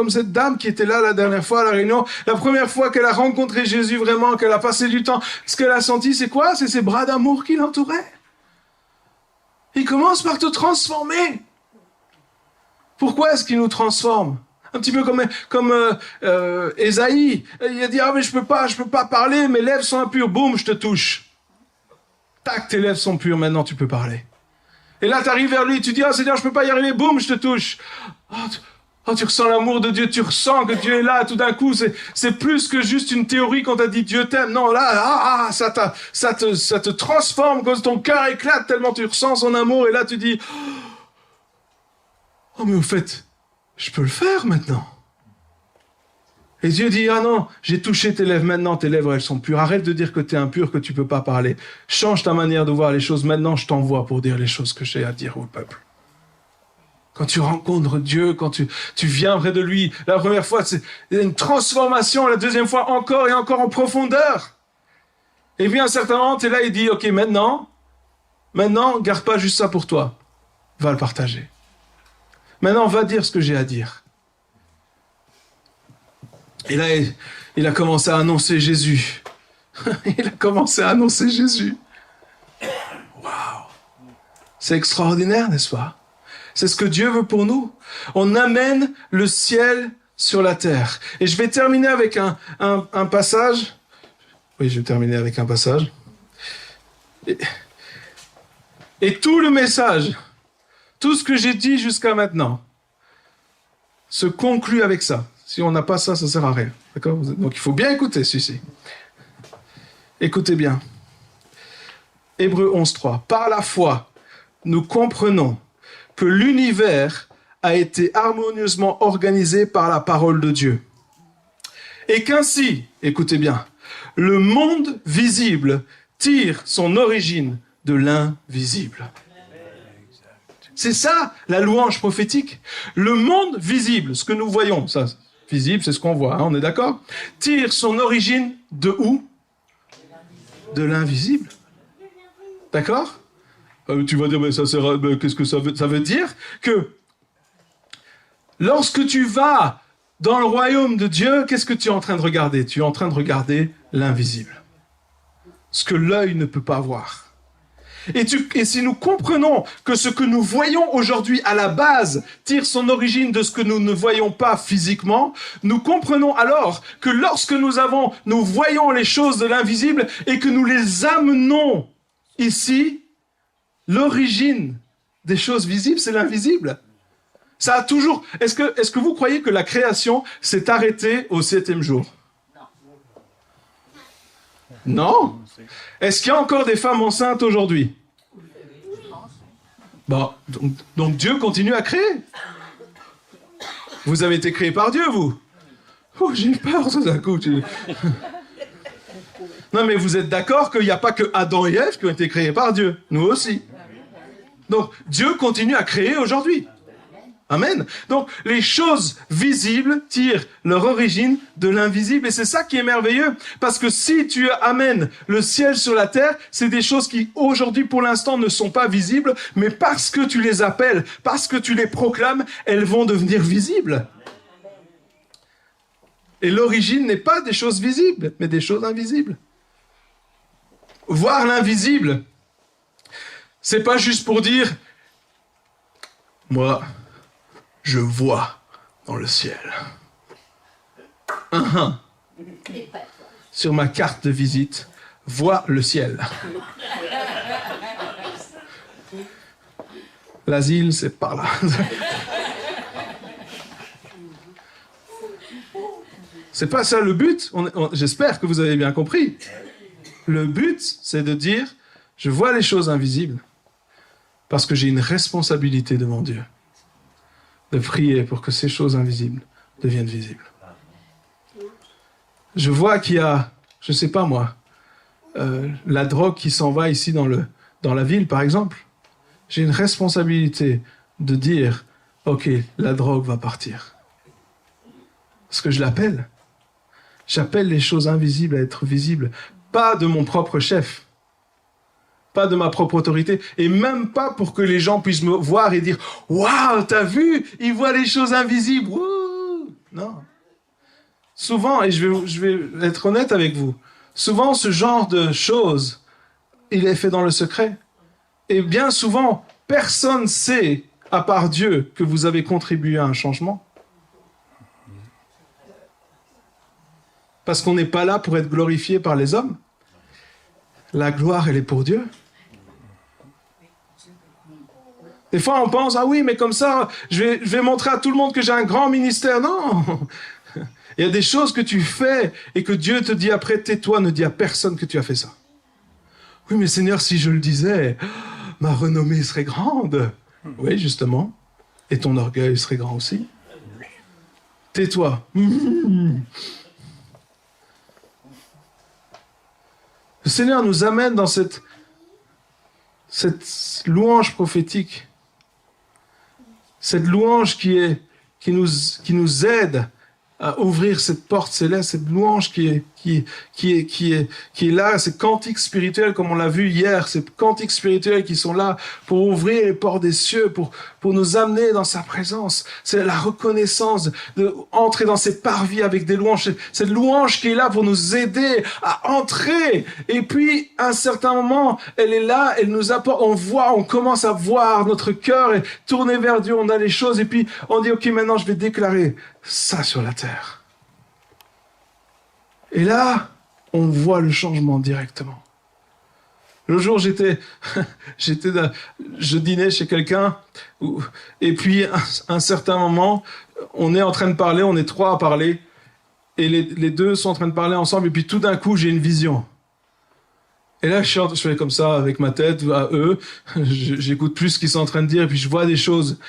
Speaker 1: cette dame qui était là la dernière fois à la réunion, la première fois qu'elle a rencontré Jésus vraiment, qu'elle a passé du temps, ce qu'elle a senti, c'est quoi ? C'est ses bras d'amour qui l'entouraient. Il commence par te transformer. Pourquoi est-ce qu'il nous transforme ? Un petit peu comme Ésaïe, il a dit, ah mais je peux pas parler, mes lèvres sont impures, boum, je te touche. Tac, tes lèvres sont pures, maintenant tu peux parler. Et là, tu arrives vers lui, tu dis, ah Seigneur, je peux pas y arriver, boum, je te touche. Tu ressens l'amour de Dieu, tu ressens que Dieu est là, tout d'un coup, c'est plus que juste une théorie quand t'as dit Dieu t'aime. Non, là, ça te transforme, quand ton cœur éclate tellement tu ressens son amour, et là tu dis, oh mais au fait, je peux le faire maintenant. Et Dieu dit, ah non, j'ai touché tes lèvres, maintenant tes lèvres elles sont pures. Arrête de dire que tu es impur, que tu peux pas parler. Change ta manière de voir les choses, maintenant je t'envoie pour dire les choses que j'ai à dire au peuple. Quand tu rencontres Dieu, quand tu viens près de lui, la première fois c'est une transformation, la deuxième fois encore et encore en profondeur. Et puis à un certain moment, tu es là, il dit, ok, maintenant, garde pas juste ça pour toi, va le partager. Maintenant, va dire ce que j'ai à dire. Et là, il a commencé à annoncer Jésus. Il a commencé à annoncer Jésus. Waouh! C'est extraordinaire, n'est-ce pas? C'est ce que Dieu veut pour nous. On amène le ciel sur la terre. Et je vais terminer avec un passage. Oui, je vais terminer avec un passage. Et tout le message, tout ce que j'ai dit jusqu'à maintenant, se conclut avec ça. Si on n'a pas ça, ça ne sert à rien. D'accord ? Donc il faut bien écouter celui-ci. Écoutez bien. Hébreux 11.3. Par la foi, nous comprenons que l'univers a été harmonieusement organisé par la parole de Dieu. Et qu'ainsi, écoutez bien, le monde visible tire son origine de l'invisible. C'est ça, la louange prophétique. Le monde visible, ce que nous voyons, ça, visible, c'est ce qu'on voit, hein, on est d'accord ? Tire son origine de où ? De l'invisible. D'accord ? Tu vas dire, mais ça sert à... qu'est-ce que ça veut ? Ça veut dire que lorsque tu vas dans le royaume de Dieu, qu'est-ce que tu es en train de regarder ? Tu es en train de regarder l'invisible. Ce que l'œil ne peut pas voir. Et si nous comprenons que ce que nous voyons aujourd'hui à la base tire son origine de ce que nous ne voyons pas physiquement, nous comprenons alors que lorsque nous voyons les choses de l'invisible et que nous les amenons ici, l'origine des choses visibles, c'est l'invisible. Ça a toujours... Est-ce que vous croyez que la création s'est arrêtée au 7e jour? Non. Est-ce qu'il y a encore des femmes enceintes aujourd'hui? Bon, donc Dieu continue à créer. Vous avez été créé par Dieu, vous. Oh, j'ai peur tout d'un coup. Non, mais vous êtes d'accord qu'il n'y a pas que Adam et Ève qui ont été créés par Dieu. Nous aussi. Donc, Dieu continue à créer aujourd'hui. Amen. Donc, les choses visibles tirent leur origine de l'invisible. Et c'est ça qui est merveilleux. Parce que si tu amènes le ciel sur la terre, c'est des choses qui, aujourd'hui, pour l'instant, ne sont pas visibles. Mais parce que tu les appelles, parce que tu les proclames, elles vont devenir visibles. Et l'origine n'est pas des choses visibles, mais des choses invisibles. Voir l'invisible, c'est pas juste pour dire, moi, je vois dans le ciel. Sur ma carte de visite, vois le ciel. L'asile, c'est par là. C'est pas ça le but. J'espère que vous avez bien compris. Le but, c'est de dire, je vois les choses invisibles parce que j'ai une responsabilité devant Dieu de prier pour que ces choses invisibles deviennent visibles. Je vois qu'il y a, je sais pas moi, la drogue qui s'en va ici dans la ville, par exemple. J'ai une responsabilité de dire, ok, la drogue va partir. Parce que je l'appelle. J'appelle les choses invisibles à être visibles. Pas de mon propre chef. Pas de ma propre autorité. Et même pas pour que les gens puissent me voir et dire « Waouh, t'as vu? Ils voient les choses invisibles. Wouh !» Non. Souvent, et je vais être honnête avec vous, souvent ce genre de choses, il est fait dans le secret. Et bien souvent, personne ne sait, à part Dieu, que vous avez contribué à un changement. Parce qu'on n'est pas là pour être glorifié par les hommes. La gloire, elle est pour Dieu. Des fois, on pense, ah oui, mais comme ça, je vais montrer à tout le monde que j'ai un grand ministère. Non. Il y a des choses que tu fais et que Dieu te dit après, tais-toi, ne dis à personne que tu as fait ça. Oui, mais Seigneur, si je le disais, ma renommée serait grande. Oui, justement. Et ton orgueil serait grand aussi. Tais-toi. Le Seigneur nous amène dans cette louange prophétique, cette louange qui nous aide à ouvrir cette porte céleste, cette louange qui est là, ces cantiques spirituels comme on l'a vu hier, ces cantiques spirituels qui sont là pour ouvrir les portes des cieux, pour nous amener dans sa présence. C'est la reconnaissance de entrer dans ses parvis avec des louanges. Cette louange qui est là pour nous aider à entrer. Et puis, à un certain moment, elle est là, elle nous apporte, on commence à voir notre cœur et tourner vers Dieu, on a les choses et puis on dit, ok, maintenant je vais déclarer ça sur la terre. Et là, on voit le changement directement. Le jour, je dînais chez quelqu'un, et puis à un certain moment, on est en train de parler, on est trois à parler, et les deux sont en train de parler ensemble, et puis tout d'un coup, j'ai une vision. Et là, je fais comme ça avec ma tête à eux, j'écoute plus ce qu'ils sont en train de dire, et puis je vois des choses.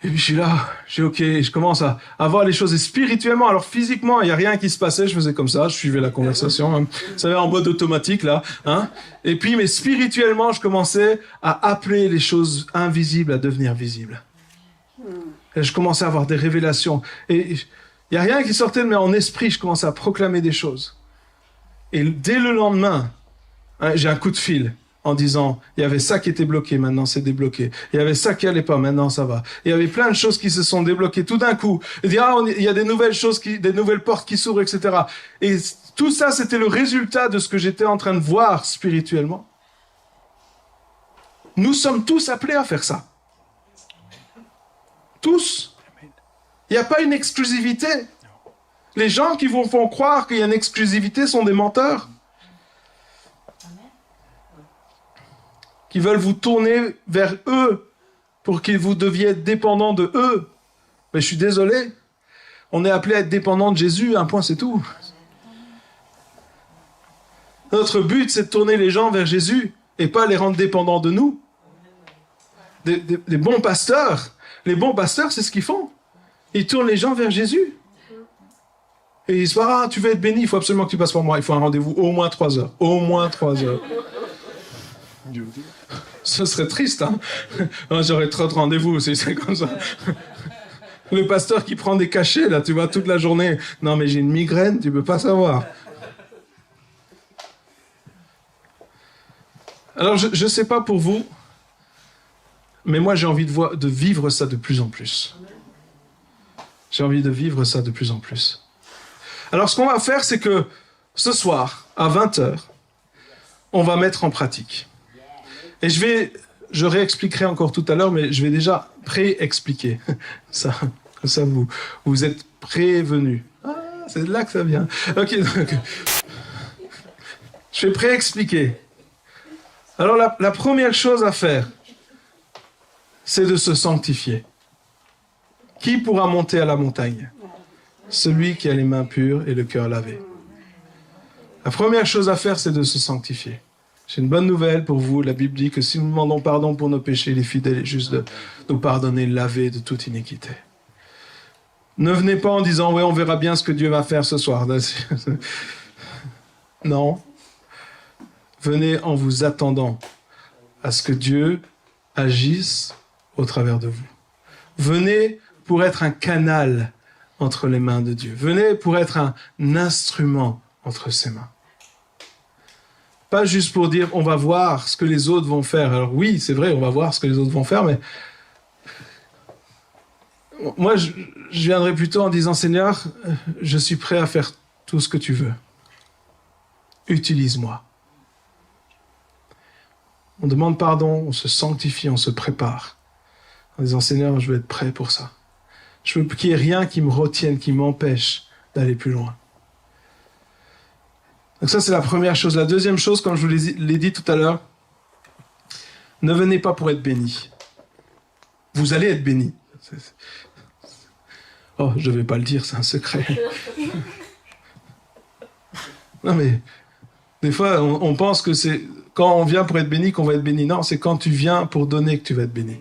Speaker 1: Et puis je suis là, je dis ok, et je commence à voir les choses. Et spirituellement, alors physiquement, il n'y a rien qui se passait, je faisais comme ça, je suivais la conversation, hein. Vous savez, en mode automatique là. Hein. Et puis, mais spirituellement, je commençais à appeler les choses invisibles à devenir visibles. Et je commençais à avoir des révélations. Et il n'y a rien qui sortait de mon esprit, je commençais à proclamer des choses. Et dès le lendemain, hein, j'ai un coup de fil. En disant, il y avait ça qui était bloqué, maintenant c'est débloqué. Il y avait ça qui allait pas, maintenant ça va. Il y avait plein de choses qui se sont débloquées tout d'un coup. Il y a des nouvelles choses, des nouvelles portes qui s'ouvrent, etc. Et tout ça, c'était le résultat de ce que j'étais en train de voir spirituellement. Nous sommes tous appelés à faire ça. Tous. Il n'y a pas une exclusivité. Les gens qui vous font croire qu'il y a une exclusivité sont des menteurs. Qui veulent vous tourner vers eux pour que vous deviez être dépendant de eux. Mais je suis désolé, on est appelé à être dépendant de Jésus, un point c'est tout. Notre but, c'est de tourner les gens vers Jésus et pas les rendre dépendants de nous. Des bons pasteurs, les bons pasteurs, c'est ce qu'ils font. Ils tournent les gens vers Jésus. Et ils se disent, ah, tu veux être béni, il faut absolument que tu passes par moi. Il faut un rendez-vous au moins 3 heures. Au moins 3 heures. Ce serait triste, hein. J'aurais trop de rendez-vous si c'est comme ça. Le pasteur qui prend des cachets, là, tu vois, toute la journée. Non, mais j'ai une migraine, tu peux pas savoir. Alors, je sais pas pour vous, mais moi, j'ai envie de vivre ça de plus en plus. J'ai envie de vivre ça de plus en plus. Alors, ce qu'on va faire, c'est que ce soir, à 20h, on va mettre en pratique. Et je réexpliquerai encore tout à l'heure, mais je vais déjà pré-expliquer. Ça vous êtes prévenus. Ah, c'est de là que ça vient. Ok, donc, je vais pré-expliquer. Alors, la première chose à faire, c'est de se sanctifier. Qui pourra monter à la montagne ? Celui qui a les mains pures et le cœur lavé. La première chose à faire, c'est de se sanctifier. J'ai une bonne nouvelle pour vous. La Bible dit que si nous demandons pardon pour nos péchés, il est fidèle et juste de nous pardonner, laver de toute iniquité. Ne venez pas en disant, ouais, on verra bien ce que Dieu va faire ce soir. Non. Venez en vous attendant à ce que Dieu agisse au travers de vous. Venez pour être un canal entre les mains de Dieu. Venez pour être un instrument entre ses mains. Pas juste pour dire, on va voir ce que les autres vont faire. Alors oui, c'est vrai, on va voir ce que les autres vont faire, mais moi, je viendrai plutôt en disant, Seigneur, je suis prêt à faire tout ce que tu veux. Utilise-moi. On demande pardon, on se sanctifie, on se prépare. En disant, Seigneur, je veux être prêt pour ça. Je veux qu'il n'y ait rien qui me retienne, qui m'empêche d'aller plus loin. Donc ça, c'est la première chose. La deuxième chose, comme je vous l'ai dit tout à l'heure, ne venez pas pour être béni. Vous allez être béni. Oh, je ne vais pas le dire, c'est un secret. Non mais, des fois, on pense que c'est quand on vient pour être béni qu'on va être béni. Non, c'est quand tu viens pour donner que tu vas être béni.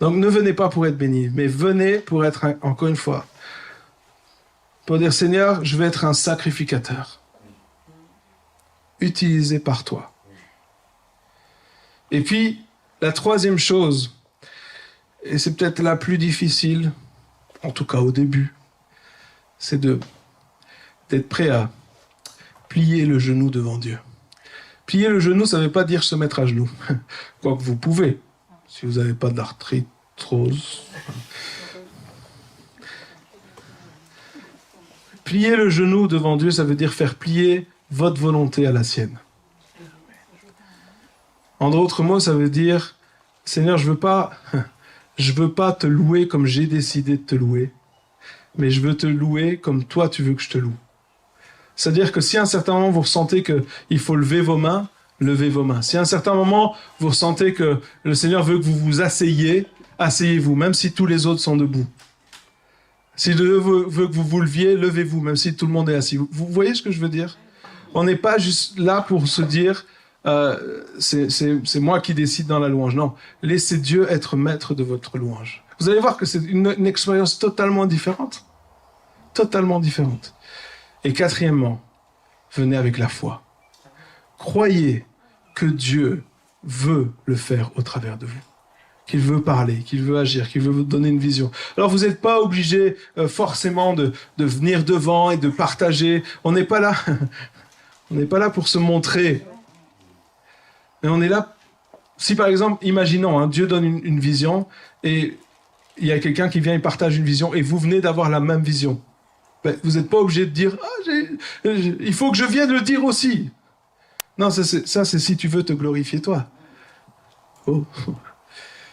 Speaker 1: Donc ne venez pas pour être béni, mais venez pour être, encore une fois, pour dire, Seigneur, je vais être un sacrificateur, utilisé par toi. Et puis, la troisième chose, et c'est peut-être la plus difficile, en tout cas au début, c'est d'être prêt à plier le genou devant Dieu. Plier le genou, ça ne veut pas dire se mettre à genoux, quoique vous pouvez, si vous n'avez pas d'arthrose. Plier le genou devant Dieu, ça veut dire faire plier votre volonté à la sienne. En d'autres mots, ça veut dire, Seigneur, je veux pas te louer comme j'ai décidé de te louer, mais je veux te louer comme toi tu veux que je te loue. C'est-à-dire que si à un certain moment vous ressentez qu'il faut lever vos mains, levez vos mains. Si à un certain moment vous ressentez que le Seigneur veut que vous vous asseyez, asseyez-vous, même si tous les autres sont debout. Si Dieu veut que vous vous leviez, levez-vous, même si tout le monde est assis. Vous voyez ce que je veux dire ? On n'est pas juste là pour se dire c'est moi qui décide dans la louange. Non, laissez Dieu être maître de votre louange. Vous allez voir que c'est une expérience totalement différente. Totalement différente. Et quatrièmement, venez avec la foi. Croyez que Dieu veut le faire au travers de vous. Qu'il veut parler, qu'il veut agir, qu'il veut vous donner une vision. Alors vous n'êtes pas obligé forcément de venir devant et de partager. On n'est pas là. On n'est pas là pour se montrer. Mais on est là. Si par exemple, imaginons, Dieu donne une vision et il y a quelqu'un qui vient et partage une vision et vous venez d'avoir la même vision. Ben, vous n'êtes pas obligé de dire il faut que je vienne le dire aussi. Non, ça c'est si tu veux te glorifier toi. Oh.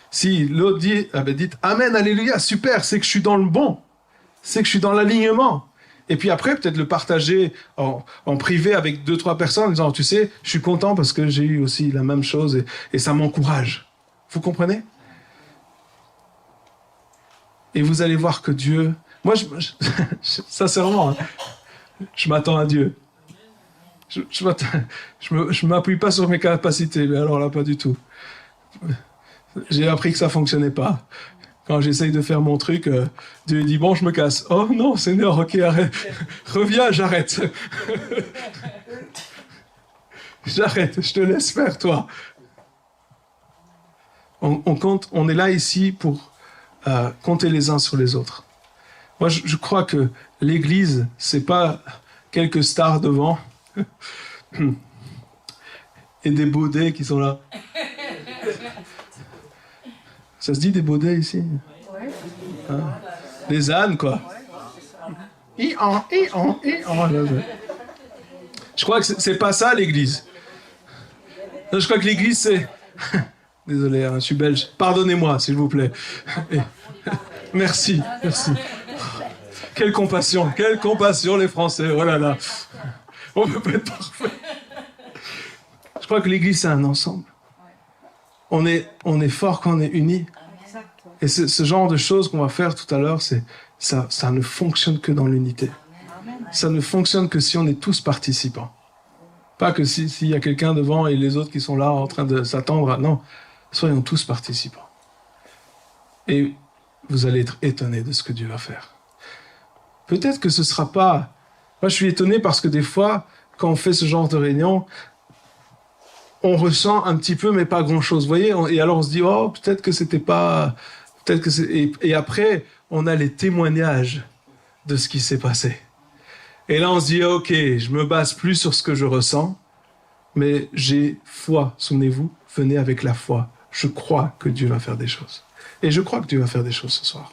Speaker 1: Si l'autre dit, dites Amen, Alléluia, super, c'est que je suis dans le bon, c'est que je suis dans l'alignement. Et puis après, peut-être le partager en privé avec 2-3 personnes en disant, tu sais, je suis content parce que j'ai eu aussi la même chose et ça m'encourage. Vous comprenez? Et vous allez voir que Dieu... Moi, sincèrement, hein, je m'attends à Dieu. Je m'appuie pas sur mes capacités, mais alors là, pas du tout. J'ai appris que ça fonctionnait pas. Quand j'essaye de faire mon truc, Dieu dit, bon, je me casse. Oh non, Seigneur, ok, arrête. Reviens, j'arrête. J'arrête, je te laisse faire, toi. On est là ici pour compter les uns sur les autres. Moi, je crois que l'Église, c'est pas quelques stars devant et des baudets qui sont là. Ça se dit des baudets ici? Hein? Des ânes, quoi. Je crois que c'est pas ça, l'Église. Je crois que l'Église, c'est... Désolé, hein, je suis belge. Pardonnez-moi, s'il vous plaît. Merci, merci. Quelle compassion, les Français. Oh là là. On peut pas être parfait. Je crois que l'Église, c'est un ensemble. On est fort quand on est unis. Et ce genre de choses qu'on va faire tout à l'heure, ça ne fonctionne que dans l'unité. Ça ne fonctionne que si on est tous participants. Pas que s'il y a quelqu'un devant et les autres qui sont là en train de s'attendre à... Non, soyons tous participants. Et vous allez être étonnés de ce que Dieu va faire. Peut-être que ce ne sera pas... Moi, je suis étonné parce que des fois, quand on fait ce genre de réunion, on ressent un petit peu, mais pas grand-chose. Vous voyez? Et alors, on se dit, oh, peut-être que c'était pas... Peut-être que c'est... Et après, on a les témoignages de ce qui s'est passé. Et là, on se dit, ok, je me base plus sur ce que je ressens, mais j'ai foi. Souvenez-vous, venez avec la foi. Je crois que Dieu va faire des choses. Et je crois que Dieu va faire des choses ce soir.